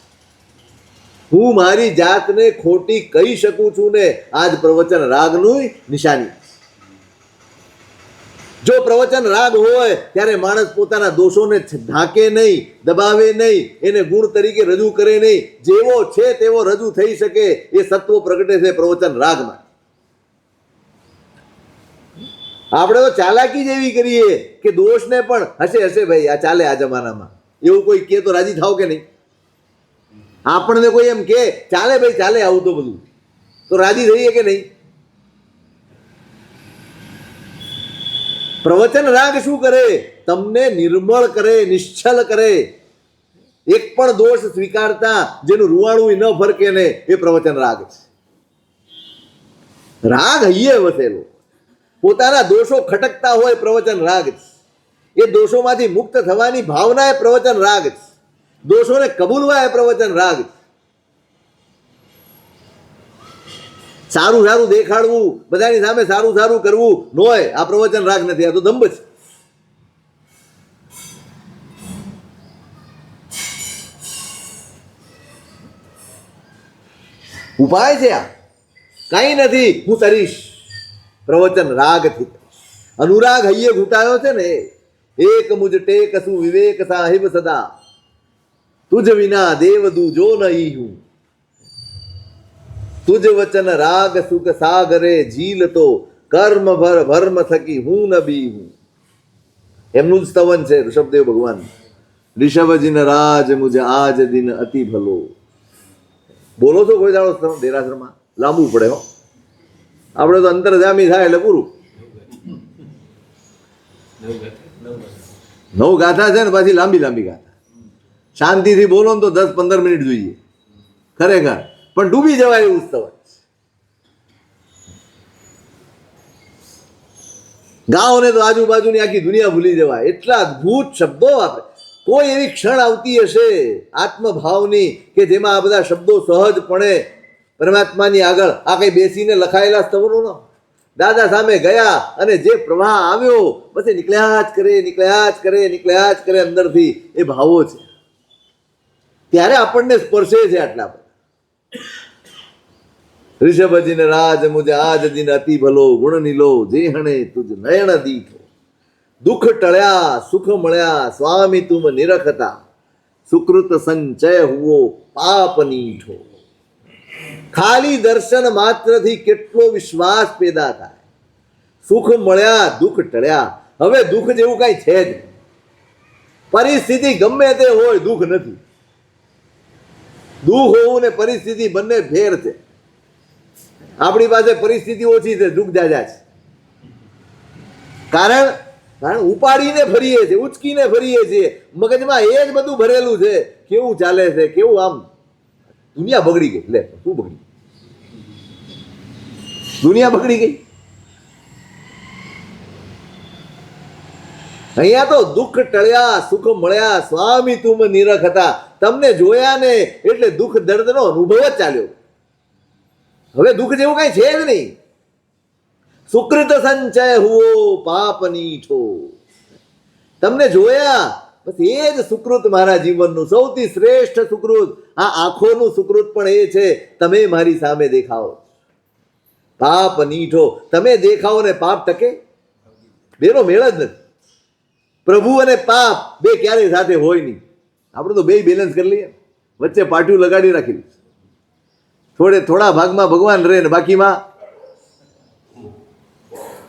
હું મારી જાતને ખોટી કહી શકું છું ને આજ પ્રવચન રાગનું નિશાની. જો પ્રવચન રાગ હોય ત્યારે માણસ પોતાના દોષોને ઢાંકે નહીં, દબાવે નહીં, એને ગુણ તરીકે રજૂ કરે નહીં. જેવો છે તેવો રજૂ થઈ શકે એ સત્વ પ્રગટે છે પ્રવચન રાગમાં. આપણે તો ચાલાકી જેવી કરીએ કે દોષને પણ હશે હશે ભાઈ, આ ચાલે આ જમાનામાં, એવું કોઈ કહે તો રાજી થાવ કે નહીં? આપણને કોઈ એમ કે ચાલે ભાઈ ચાલે આવું તો બધું, તો રાજી થઈએ કે નહીં? પ્રવચન રાગ શું કરે? તમને નિર્મળ કરે, નિશ્ચલ કરે. એક પણ દોષ સ્વીકારતા જેનું રૂવાણું ન ફરકે ને એ પ્રવચન રાગ છે. રાગ હૈયે વસેલો, પોતાના દોષો ખટકતા હોય પ્રવચન રાગ છે. એ દોષોમાંથી મુક્ત થવાની ભાવના એ પ્રવચન રાગ છે. દોષોને કબૂલવા એ પ્રવચન રાગ છે. સારું સારું દેખાડવું, બધાની સામે સારું સારું કરવું નોય, આ પ્રવચન રાગ નથી, આ તો દંભ છે. ઉપાય છે આ, કઈ નથી. હું તરીશ પ્રવચન રાગથી. અનુરાગ હૈયે ઘૂંટાયો છે ને. એક મુજ ટેક સુ વિવેક સાહિબ સદા, તુજ વિના દેવ દૂજો નહીં હું. તુજ વચન રાગ સુખ સાગરે ઝીલ તો કર્મ ભર ભર્મ થકી હું ન બી હું. એમનું જ સ્તવન છે ઋષભદેવ ભગવાન. ઋષભજીન રાજ મુજ આજ દિન અતિ ભલો. બોલો છો કોઈ દાડો દેરાસરમાં? લાંબુ પડે હો. આપણે તો અંતરજામી થાય એટલે પૂરું. 9 ગાથા છે ને પાછી લાંબી લાંબી ગાથા. શાંતિથી બોલો ને તો 10-15 મિનિટ જોઈએ ખરેખર, પણ ડૂબી જવાય એવું સ્તવન. ગાઓ ને તો આજુબાજુની આખી દુનિયા ભૂલી જવાય, એટલા અદભુત શબ્દો વાપરે. કોઈ એવી ક્ષણ આવતી હશે આત્મભાવની કે જેમાં આ બધા શબ્દો સહજપણે પરમાત્માની આગળ આ કઈ બેસીને લખાયેલા સ્તવનો ન. દાદા સામે ગયા અને જે પ્રવાહ આવ્યો બસ એ નીકળ્યા જ કરે, નીકળ્યા જ કરે, નીકળ્યા જ કરે અંદરથી. એ ભાવો છે ત્યારે આપણને સ્પર્શે છે આટલા બધા. ऋषभजिन राज मुझ आज दिन अति भलो, गुण नीलो जेहणे तुझ नयन दीठो. दुख टळ्या सुख मळ्या स्वामी तुम निरखता, सुकृत संचय हुओ पाप નીઠો. ખાલી દર્શન માત્રથી કેટલો વિશ્વાસ પેદા થાય. સુખ મળ્યા, દુઃખ ટળ્યા. હવે દુઃખ જેવું કઈ છે જ. પરિસ્થિતિ ગમે તે હોય, દુઃખ નથી. દુઃખ હોવું ને પરિસ્થિતિ બંને ફેર છે. આપણી પાસે પરિસ્થિતિ ઓછી છે, દુઃખ જાજા છે. કારણ કારણ ઉપાડીને ફરીએ છીએ, ઉચકીને ફરીએ છીએ, મગજમાં એ જ બધું ભરેલું છે. કેવું ચાલે છે, કેવું આમ દુનિયા બગડી ગઈ. લે શું બગડી? દુનિયા બગડી ગઈ. અહીંયા તો દુઃખ ટળ્યા, સુખ મળ્યા, સ્વામી તુમ નિરખ હતા. તમને જોયા ને એટલે દુઃખ દર્દનો અનુભવ જ ચાલ્યો. હવે દુઃખ જેવું કઈ છે જ નહીં. સુકૃત સંચય હુઓ પાપ નીઠો. તમને જોયા બસ એ જ સુકૃત મારા જીવનનું સૌથી શ્રેષ્ઠ સુકૃત. આ આંખોનું સુકૃત પણ એ છે તમે મારી સામે દેખાઓ. પાપ નીઠો, તમે દેખાઓ ને પાપ ટકે? બેનો મેળ જ નથી. પ્રભુ અને પાપ બે ક્યારેય સાથે હોય નહીં. આપણે તો બે બેલેન્સ કરી લઈએ, વચ્ચે પાટિયું લગાડી રાખી. થોડા ભાગમાં ભગવાન રહે ને બાકીમાં.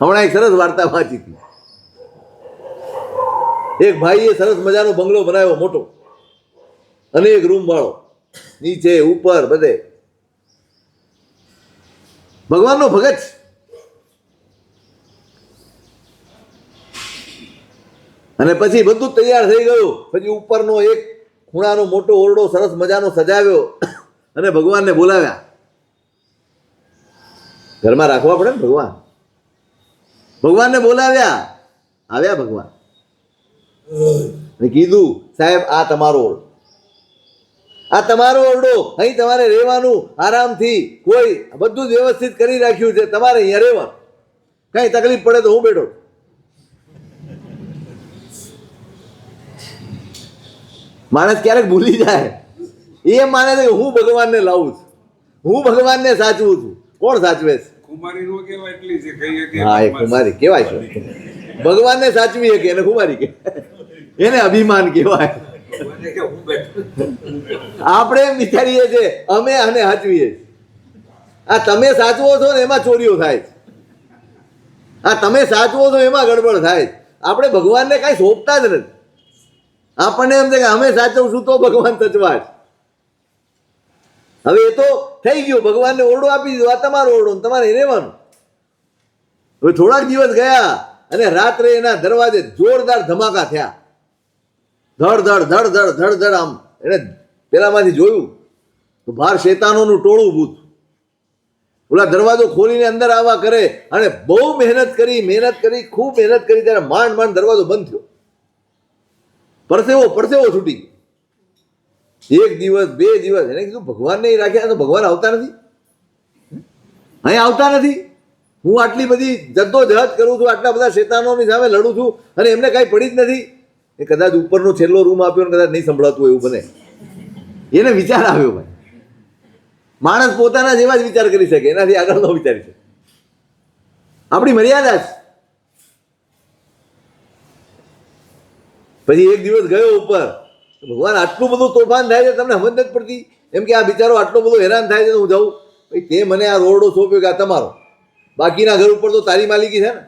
હમણાં એક સરસ વાર્તા વાંચી હતી. એક ભાઈએ સરસ મજાનો બંગલો બનાવ્યો, મોટો, અનેક રૂમ વાળો, નીચે ઉપર બધે. ભગવાનનો ભગત. અને પછી બધું તૈયાર થઈ ગયું. પછી ઉપરનો એક ખૂણાનો મોટો ઓરડો સરસ મજાનો સજાવ્યો અને ભગવાનને બોલાવ્યા. ઘરમાં રાખવા પડે ને ભગવાન. ભગવાનને બોલાવ્યા. આવ્યા ભગવાન ને કીધું, સાહેબ આ તમારો ઓરડો, આ તમારો ઓરડો, અહીં તમારે રહેવાનું આરામથી. કોઈ બધું જ વ્યવસ્થિત કરી રાખ્યું છે, તમારે અહીંયા રહેવાનું. કઈ તકલીફ પડે તો હું બેઠો. માણસ ક્યારેક ભૂલી જાય. એ માને છે કે હું ભગવાનને લાવું છું, હું ભગવાનને સાચવું છું. કોણ સાચવે છે? કુમારી નો કેવાય એટલી છે, કહીએ કે હા, એ કુમારી કહેવાય છે. ભગવાનને સાચવી શકે એને કુમારી કે, એને અભિમાન કહેવાય. આપણે એમ વિચારીએ છીએ અમે આને સાચવીએ છીએ. આ તમે સાચવો છો ને એમાં ચોરીઓ થાય છે. આ તમે સાચવો છો એમાં ગડબડ થાય છે. આપણે ભગવાનને કાંઈ સોંપતા જ નથી. આપણને એમ છે કે અમે સાચવશું તો ભગવાન સચવાય. હવે એ તો થઈ ગયું, ભગવાનને ઓરડો આપી દીધો, આ તમારો ઓરડો, તમારે રહેવાનું. હવે થોડાક દિવસ ગયા અને રાત્રે એના દરવાજે જોરદાર ધમાકા થયા. ધડ ધડ ધડ ધડ ધડ ધડ. આમ એને પેલામાંથી જોયું તો બહાર શેતાનોનું ટોળું ઊભું હતું. ઓલા દરવાજો ખોલીને અંદર આવવા કરે અને બહુ મહેનત કરી, ખૂબ મહેનત કરી, ત્યારે માંડ માંડ દરવાજો બંધ થયો. પરસેવો છૂટી ગયો. એક દિવસ, બે દિવસ, એને કીધું ભગવાન નહીં રાખ્યા તો ભગવાન આવતા નથી, અહીં આવતા નથી. હું આટલી બધી જદ્દોજહદ કરું છું, આટલા બધા શેતાનોની સામે લડું છું અને એમને કાંઈ પડી જ નથી. એ કદાચ ઉપરનો છેલ્લો રૂમ આપ્યો ને કદાચ નહીં સંભળાતું એવું બને. એને વિચાર આવ્યો. ભાઈ, માણસ પોતાના જેવા જ વિચાર કરી શકે, એનાથી આગળ ન વિચારી શકે. આપણી મર્યાદા છે. પછી એક દિવસ ગયો ઉપર, ભગવાન આટલું બધું તોફાન થાય છે, તમને સમજ નથી પડતી? એમ કે આ બિચારો આટલો બધો હેરાન થાય છે, હું જાઉં. ભાઈ તે મને આ રોડો સોંપ્યો કે આ તમારો, બાકીના ઘર ઉપર તો તારી માલિકી છે ને.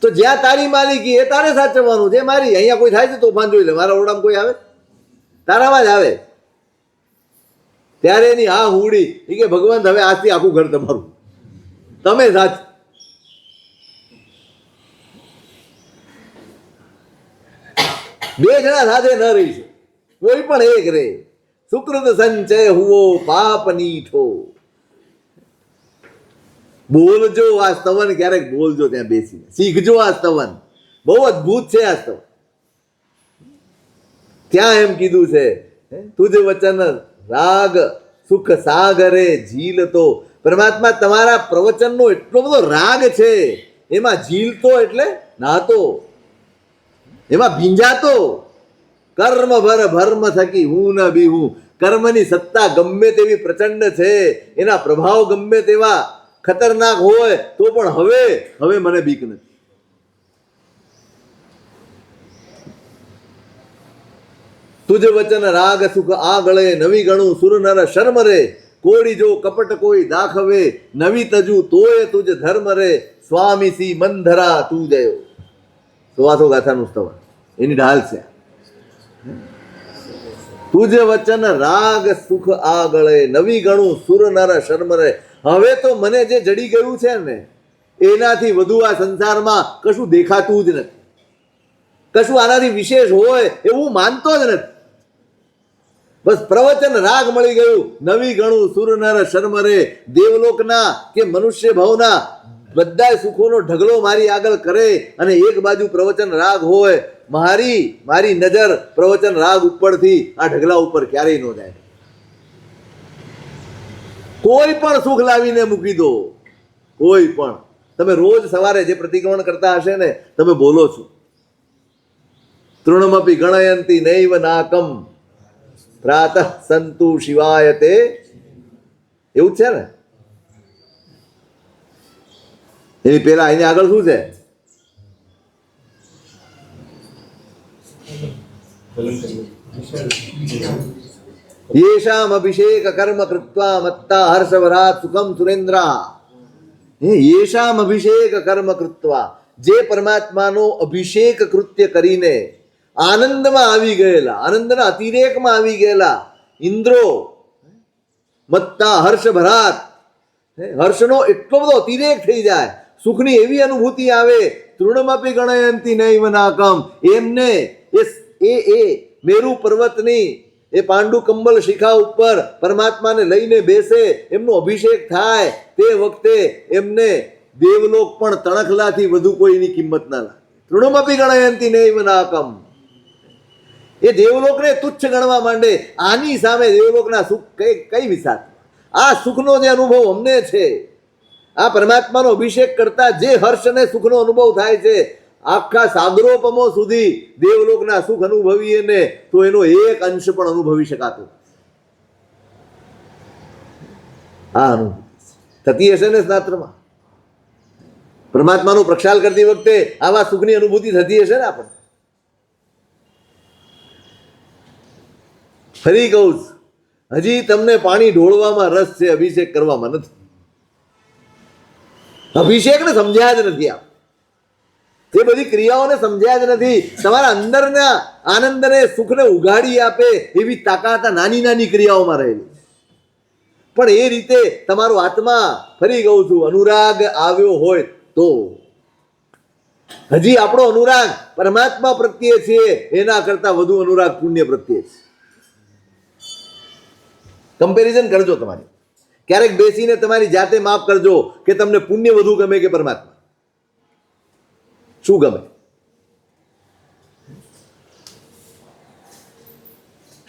તો જ્યાં તારી માલિકી એ તારે સાચવવાનું છે. મારી અહીંયા કોઈ થાય છે તોફાન જોઈ લે, મારા ઓરડામાં કોઈ આવે, તારામાં જ આવે. ત્યારે એની હા ઉડી એ કે ભગવાન હવે આજથી આખું ઘર તમારું, તમે સાચ. બે જણા સાથે ન રહી છે, કોઈ પણ એક રે. સુકૃત સંચય હુઓ પાપ નીઠો. બોલજો આ સ્તવન, ક્યારેક બોલજો ત્યાં બેસીને, શીખજો આ સ્તવન. બહુ અદભુત છે આ સ્તવન. ત્યાં એમ કીધું છે, તુજ વચન રાગ સુખ સાગરે ઝીલતો. પરમાત્મા તમારા પ્રવચનનો એટલો બધો રાગ છે, એમાં ઝીલતો એટલે નાતો, એમાં ભીંજાતો. કર્મ ભર ભર્મ થકી હું ન બીહું. કર્મની સત્તા ગમે તેવી પ્રચંડ છે, એના પ્રભાવ ગમે તેવા ખતરનાક હોય તો પણ હવે મને બીક નથી. તુજ વચન રાગ સુખ આગળે નવી ગણું સુર નર શર્મ રે. કોડી જો કપટ કોઈ દાખવે નવી તજુ તોય તુજ ધર્મ રે. સ્વામી સી મંધરા તું જયો. સોવાસો ગાથાનું સ્તવન, એની ઢાલ છે. તુજ વચન રાગ સુખ આગળે નવી ગણું સુર નર શર્મ રે. હવે તો મને જે જડી ગયું છે ને એનાથી વધુ આ સંસારમાં કશું દેખાતું જ નથી, કશું આનાથી વિશેષ હોય એવું માનતો જ નથી. બસ પ્રવચન રાગ મળી ગયું, નવી ગણું સુર નર શર્મ રે, દેવલોકના કે મનુષ્ય ભાવના બધા સુખોનો ઢગલો મારી આગળ કરે, અને એક બાજુ પ્રવચન રાગ હોય, મારી નજર પ્રવચન રાગ ઉપરથી આ ઢગલા ઉપર ક્યારેય ન જાય. કોઈ પણ સુખ લાવીને મૂકી દો, કોઈ પણ. તમે રોજ સવારે જે પ્રતિક્રમણ કરતા હશે ને, તમે બોલો છો તૃણમપી ગણયંતી નૈવ નાકમ પ્રાતઃ સંતુ શિવાયતે, એવું જ છે ને. એની પેલા એની આગળ શું છે? યેષામ અભિષેક કર્મ કૃત્વા મત્તા હર્ષવરાત સુખમ સુરેન્દ્રા. યેષામ અભિષેક કર્મ કૃત્વા, જે પરમાત્માનો અભિષેક કૃત્ય કરીને આનંદમાં આવી ગયેલા, આનંદના અતિરેકમાં આવી ગયેલા ઇન્દ્રો, મત્તા હર્ષભરાત, હર્ષનો એટલો બધો અતિરેક થઈ જાય, સુખની એવી અનુભૂતિ આવે, તૃણમપી ગણયંતી નૈવ નાકમ, એમને એ મેરુ પર્વતની એ પાંડુ કંબલ શિખા ઉપર પરમાત્માને લઈને બેસે, એમનો અભિષેક થાય, તે વખતે એમને દેવલોક પણ તણખલાથી વધુ કોઈની કિંમત ના લાગે. તૃણમપી ગણયંતી નૈવ નાકમ, એ દેવલોકને તુચ્છ ગણવા માંડે. આની સામે દેવલોકના સુખ કઈ વિસાર. આ સુખનો જે અનુભવ અમને છે, આ પરમાત્માનો અભિષેક કરતા જે હર્ષ અને સુખનો અનુભવ થાય છે, આખા સાગરોપમો સુધી દેવલોકના સુખ અનુભવીએ ને તો એનો એક અંશ પણ અનુભવી શકાતો. આ અનુભવ થતી હશે ને સ્નાત્રમાં. પરમાત્માનો પ્રક્ષાલ કરતી વખતે આવા સુખની અનુભૂતિ થતી હશે ને આપણે. ફરી કહું છું, હજી તમને પાણી ઢોળવામાં રસ છે, અભિષેક કરવામાં નથી. અભિષેકને સમજ્યા જ નથી. આપ તે બધી ક્રિયાઓને સમજ્યા જ નથી. તમારા અંદરના આનંદને સુખને ઉગાડી આપે એવી તાકાત નાની નાની ક્રિયાઓમાં રહેલી. પણ એ રીતે તમારો આત્મા, ફરી કહું છું, અનુરાગ આવ્યો હોય તો, હજી આપણો અનુરાગ પરમાત્મા પ્રત્યે છે એના કરતા વધુ અનુરાગ પુણ્ય પ્રત્યે છે. કમ્પેરિઝન કરજો તમારી. ક્યારેક બેસીને તમારી જાતે માફ કરજો કે તમને પુણ્ય વધુ ગમે કે પરમાત્મા. શું ગમે?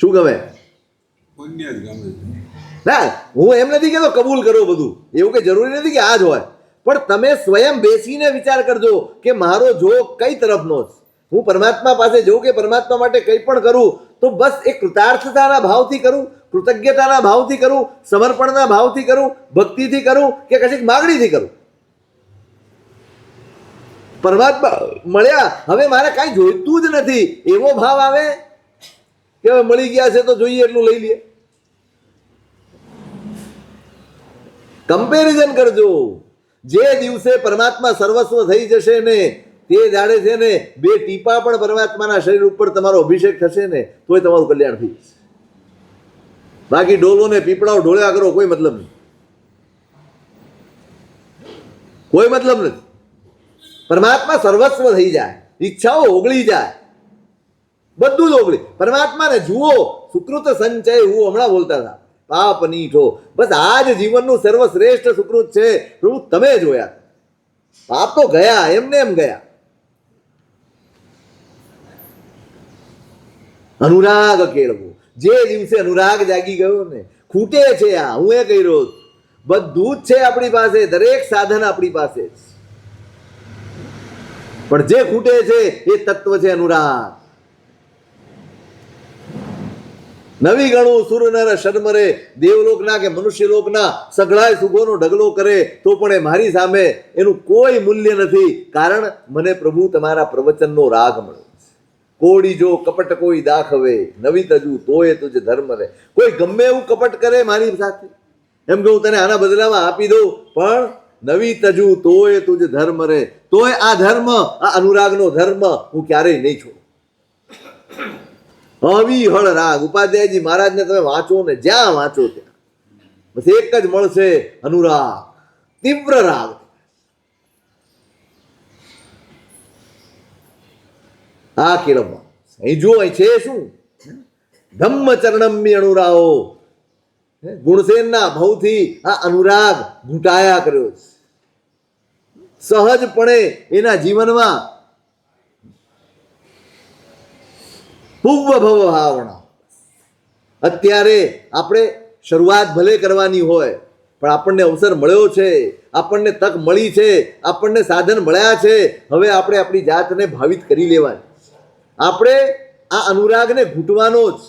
શું ગમે? પુણ્ય જ ગમે. ના, હું એમ નથી કહેતો કબૂલ કરો બધું, એવું કે જરૂરી નથી કે આ જ હોય, પણ તમે સ્વયં બેસીને વિચાર કરજો કે મારો જોગ કઈ તરફનો છે. હું પરમાત્મા પાસે જઉં કે પરમાત્મા માટે કંઈ પણ કરું તો બસ એ કૃતાર્થતાના ભાવથી કરું, કૃતજ્ઞતાના ભાવથી કરું, સમર્પણના ભાવથી કરું, ભક્તિથી કરું કે કશીક માગણીથી કરું. પરમાત્મા મળ્યા, હવે મારે કાંઈ જોઈતું જ નથી એવો ભાવ આવે કે હવે મળી ગયા છે તો જોઈએ એટલું લઈ લઈએ. કમ્પેરિઝન કરજો. જે દિવસે પરમાત્મા સર્વસ્વ થઈ જશે ને તે જાણે છે ને બે ટીપા પણ પરમાત્માના શરીર ઉપર તમારો અભિષેક થશે ને તોય તમારું કલ્યાણ થઈ જશે. બાકી ડોલો ને પીપળાઓ ઢોળ્યા કરો, કોઈ મતલબ નહીં, કોઈ મતલબ નથી. પરમાત્મા સર્વસ્વ થઈ જાય, ઈચ્છાઓ ઓગળી જાય, બધું જ ઓગળી. પરમાત્માને જુઓ, સુકૃત સંચય, હું હમણાં બોલતા હતા, પાપ નીઠો, બસ આ જ જીવનનું સર્વશ્રેષ્ઠ સુકૃત છે. પ્રભુ તમે જોયા, પાપ તો ગયા, એમને એમ ગયા. અનુરાગ કેળવો. જે દિવસે અનુરાગ જાગી ગયો ને, ખૂટે છે આ, હું એ કહી રહ્યો છું, બધું જ છે આપણી પાસે, દરેક સાધન આપણી પાસે છે, પણ જે ખૂટે છે એ તત્વ છે અનુરાગ. નવી ગણું સુર નર શર્મ રે, દેવલોકના કે મનુષ્ય લોકના સઘળાય સુખોનો ઢગલો કરે તો પણ એ મારી સામે એનું કોઈ મૂલ્ય નથી. કારણ મને પ્રભુ તમારા પ્રવચનનો રાગ મળ્યો. કોડી જો કપટ કોઈ દાખવે, નવી તજુ તોય તુજ ધર્મ રે. કોઈ ગમે એવું કપટ કરે મારી સાથે, એમ કે હું તને આના બદલામાં આપી દઉં, પણ નવી તજુ તોય તુજ ધર્મ રે, તોય આ ધર્મ, આ અનુરાગનો ધર્મ હું ક્યારેય નહીં છોડું. અવિહળ રાગ. ઉપાધ્યાયજી મહારાજને તમે વાંચો ને, જ્યાં વાંચો ત્યાં બસ એક જ મળશે, અનુરાગ, તીવ્ર રાગ. આ કેળવવા. અહીં જુઓ, અહીં છે શું? ધમ્મચરણમ્ય અનુરાગો. ગુણસેનના ભાવથી આ અનુરાગ ઘૂંટાયા કર્યો છે. સહજપણે એના જીવનમાં પૂર્વ ભવ ભાવના. અત્યારે આપણે શરૂઆત ભલે કરવાની હોય, પણ આપણને અવસર મળ્યો છે, આપણને તક મળી છે, આપણને સાધન મળ્યા છે. હવે આપણે આપણી જાતને ભાવિત કરી લેવાની. આપણે આ અનુરાગને ઘૂંટવાનો જ,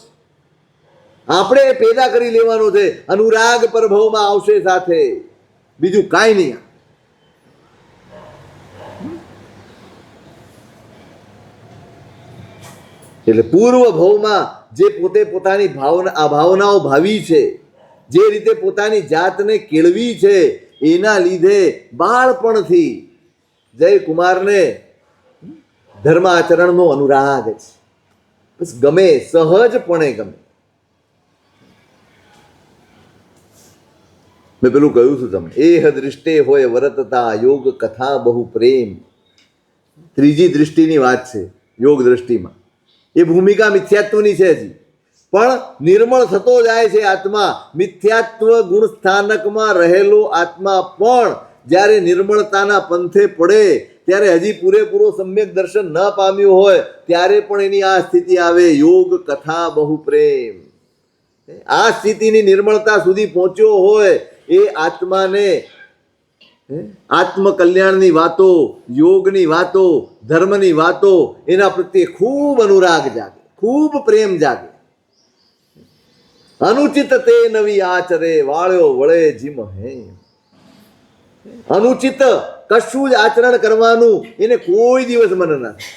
આપણે પેદા કરી લેવાનો છે. અનુરાગ પરભવમાં આવશે સાથે, બીજું કાંઈ નહીં. એટલે પૂર્વ ભવમાં જે પોતે પોતાની ભાવનાઓ ભાવી છે, જે રીતે પોતાની જાતને કેળવી છે, એના લીધે બાળપણથી જયકુમારને ધર્મ આચરણનો અનુરાગ છે. બસ ગમે, સહજપણે ગમે. મેં પેલું કહ્યું છું તમને, એહ દૃષ્ટે હોય વરતતા યોગ કથા બહુ પ્રેમ. ત્રીજી દૃષ્ટિની વાત છે યોગ દૃષ્ટિમાં. એ ભૂમિકા મિથ્યાત્વની છે હજી, પણ નિર્મળ થતો જાય છે આત્મા. મિથ્યાત્વ ગુણ સ્થાનકમાં રહેલો આત્મા પણ જ્યારે નિર્મળતાના પંથે પડે, ત્યારે હજી પૂરેપૂરો સમ્યક દર્શન ન પામ્યું હોય, ત્યારે પણ એની આ સ્થિતિ આવે, યોગ કથા બહુ પ્રેમ. આ સ્થિતિની નિર્મળતા સુધી પહોંચ્યો હોય એ આત્માને આત્મકલ્યાણની વાતો, યોગની વાતો, ધર્મની વાતો, એના પ્રત્યે ખૂબ અનુરાગ જાગે, ખૂબ પ્રેમ જાગે. અનુચિત તે નવી આચરે વાળ્યો વળે જીમ હે. અનુચિત કશું જ આચરણ કરવાનું એને કોઈ દિવસ મન ના થાય.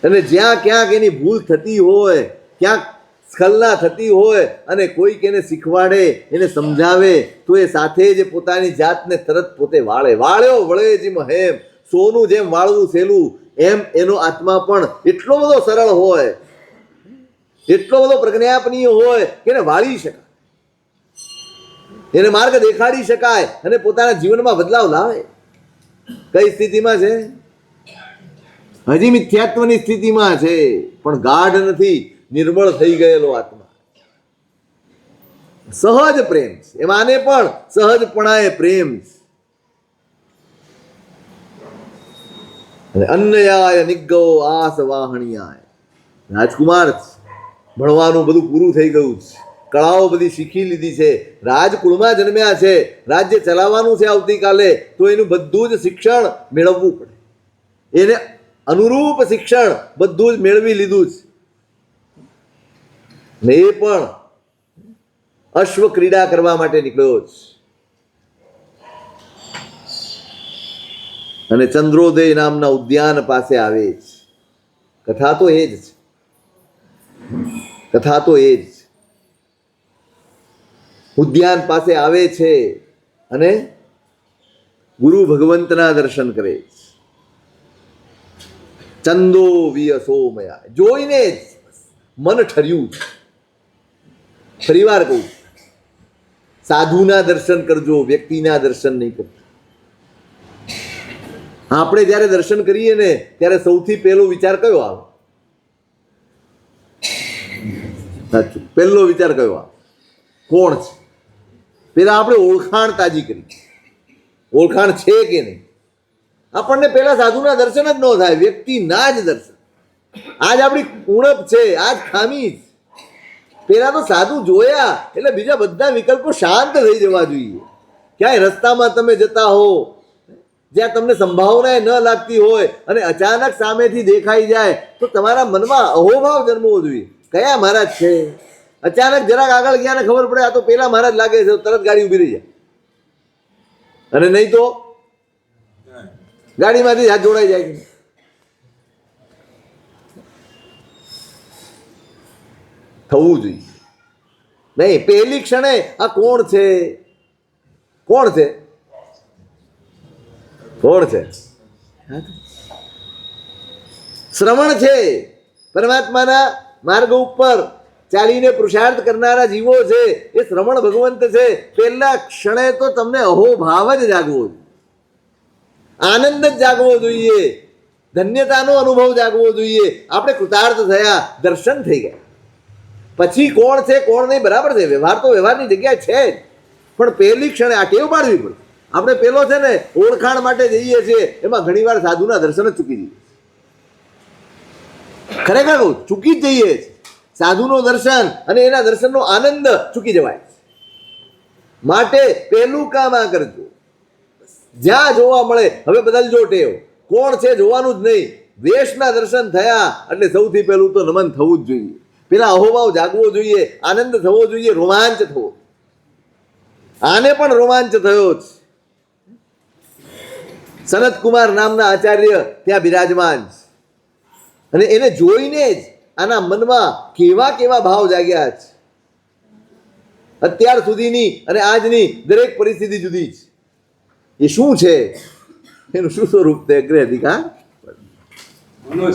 અને જ્યાં ક્યાંક એની ભૂલ થતી હોય, ક્યાંક સ્ખલના થતી હોય, અને કોઈક એને શીખવાડે, એને સમજાવે, તો એ સાથે જ પોતાની જાતને તરત પોતે વાળે. વાળ્યો વળે જીમ હેમ. સોનું જેમ વાળવું સહેલું, એમ એનો આત્મા પણ એટલો બધો સરળ હોય, એટલો બધો પ્રજ્ઞાપનીય હોય કે એને વાળી શકાય, એને માર્ગ દેખાડી શકાય અને પોતાના જીવનમાં બદલાવ લાવે. કઈ સ્થિતિમાં છે? હજી મિથ્યાત્વની સ્થિતિમાં છે, પણ ગાઢ નથી, નિર્મળ થઈ ગયેલો આત્મા. સહજ પ્રેમ છે, એમાંને પણ સહજપણાએ પ્રેમ છે. અન્નયાય નિગ્ગો આસ વાહણિયાય. રાજકુમાર ભણવાનું બધું પૂરું થઈ ગયું છે, કળાઓ બધી શીખી લીધી છે, રાજકુળમાં જન્મ્યા છે, રાજ્ય ચલાવવાનું છે આવતીકાલે, તો એનું બધું જ શિક્ષણ મેળવવું પડે. એને અનુરૂપ શિક્ષણ બધું જ મેળવી લીધું છે. ને એ પણ અશ્વ ક્રીડા કરવા માટે નીકળ્યો છે. અને ચંદ્રોદય નામના ઉદ્યાન પાસે આવે છે. કથા તો એ જ છે, કથા તો એ જ. ઉદ્યાન પાસે આવે છે અને ગુરુ ભગવંતના દર્શન કરે છે. ચંદો વિયસોમયા જોઈને જ મન ઠર્યું છે. ફરીવાર કહું, સાધુના દર્શન કરજો, વ્યક્તિના દર્શન નહીં કરજો. આપણે જ્યારે દર્શન કરીએ ને, ત્યારે સૌથી પહેલો વિચાર કયો આવે? સાચું, પહેલો વિચાર કયો આવે? કોણ છે? પેલા આપણે ઓળખાણ તાજી કરી, ઓળખાણ છે કે નહીં. આપણને પેલા સાધુના દર્શન જ ન થાય, વ્યક્તિના જ દર્શન. આજ આપણી ઉણપ છે, આજ ખામી છે. પેલા તો સાધુ જોયા એટલે બીજા બધા વિકલ્પો શાંત થઈ જવા જોઈએ. ક્યાંય રસ્તામાં તમે જતા હો, જ્યાં તમને સંભાવના ન લાગતી હોય અને અચાનક સામેથી દેખાઈ જાય, તો તમારા મનમાં અહોભાવ જન્મવો જોઈએ. કયા મહારાજ છે? અચાનક જરાક આગળ ગયા ને ખબર પડે આ તો પેલા મહારાજ લાગે છે, તરત ગાડી ઉભી રહી જાય. અને નહીં તો ગાડીમાંથી હાથ જોડાઈ જાય. થવું જોઈએ નહીં. પહેલી ક્ષણે આ કોણ છે? કોણ છે? કોણ છે? શ્રવણ છે. પરમાત્માના માર્ગ ઉપર ચાલીને પુરુષાર્થ કરનારા જીવો છે, એ શ્રવણ ભગવંત છે. પહેલા ક્ષણે તો તમને અહોભાવ જ જાગવો જોઈએ, આનંદ જ જાગવો જોઈએ ધન્યતાનો અનુભવ જાગવો જોઈએ. આપણે કૃતાર્થ થયા, દર્શન થઈ ગયા. પછી કોણ છે કોણ નહીં બરાબર છે, વ્યવહાર તો વ્યવહારની જગ્યાએ છે જ, પણ પહેલી ક્ષણે આ ટેવ પાડવી પડે. આપણે પેલો છે ને ઓળખાણ માટે જઈએ છીએ, એમાં ઘણીવાર સાધુના દર્શન જ ચૂકી જઈએ. ખરેખર કહું, ચૂકી જ જઈએ છીએ. સાધુનો દર્શન અને એના દર્શનનો આનંદ ચૂકી જવાય. માટે પહેલું કામ આ કરજો. જ્યાં જોવા મળે હવે બદલજો ટેવ. કોણ છે જોવાનું જ નહીં. વેશના દર્શન થયા એટલે સૌથી પહેલું તો નમન થવું જ જોઈએ. પેલા અહોભાવ જાગવો જોઈએ, આનંદ થવો જોઈએ, રોમાંચ થવો. આને પણ રોમાંચ થયો જ. સનત કુમાર નામના આચાર્ય ત્યાં બિરાજમાન છે, અને એને જોઈને જ આના મનમાં કેવા કેવા ભાવ જાગ્યા છે. અત્યાર સુધીની અને આજની દરેક પરિસ્થિતિ જુદી છે. એ શું છે, એનું શું સ્વરૂપ તે અગ્રે અધિકાર. મનોજ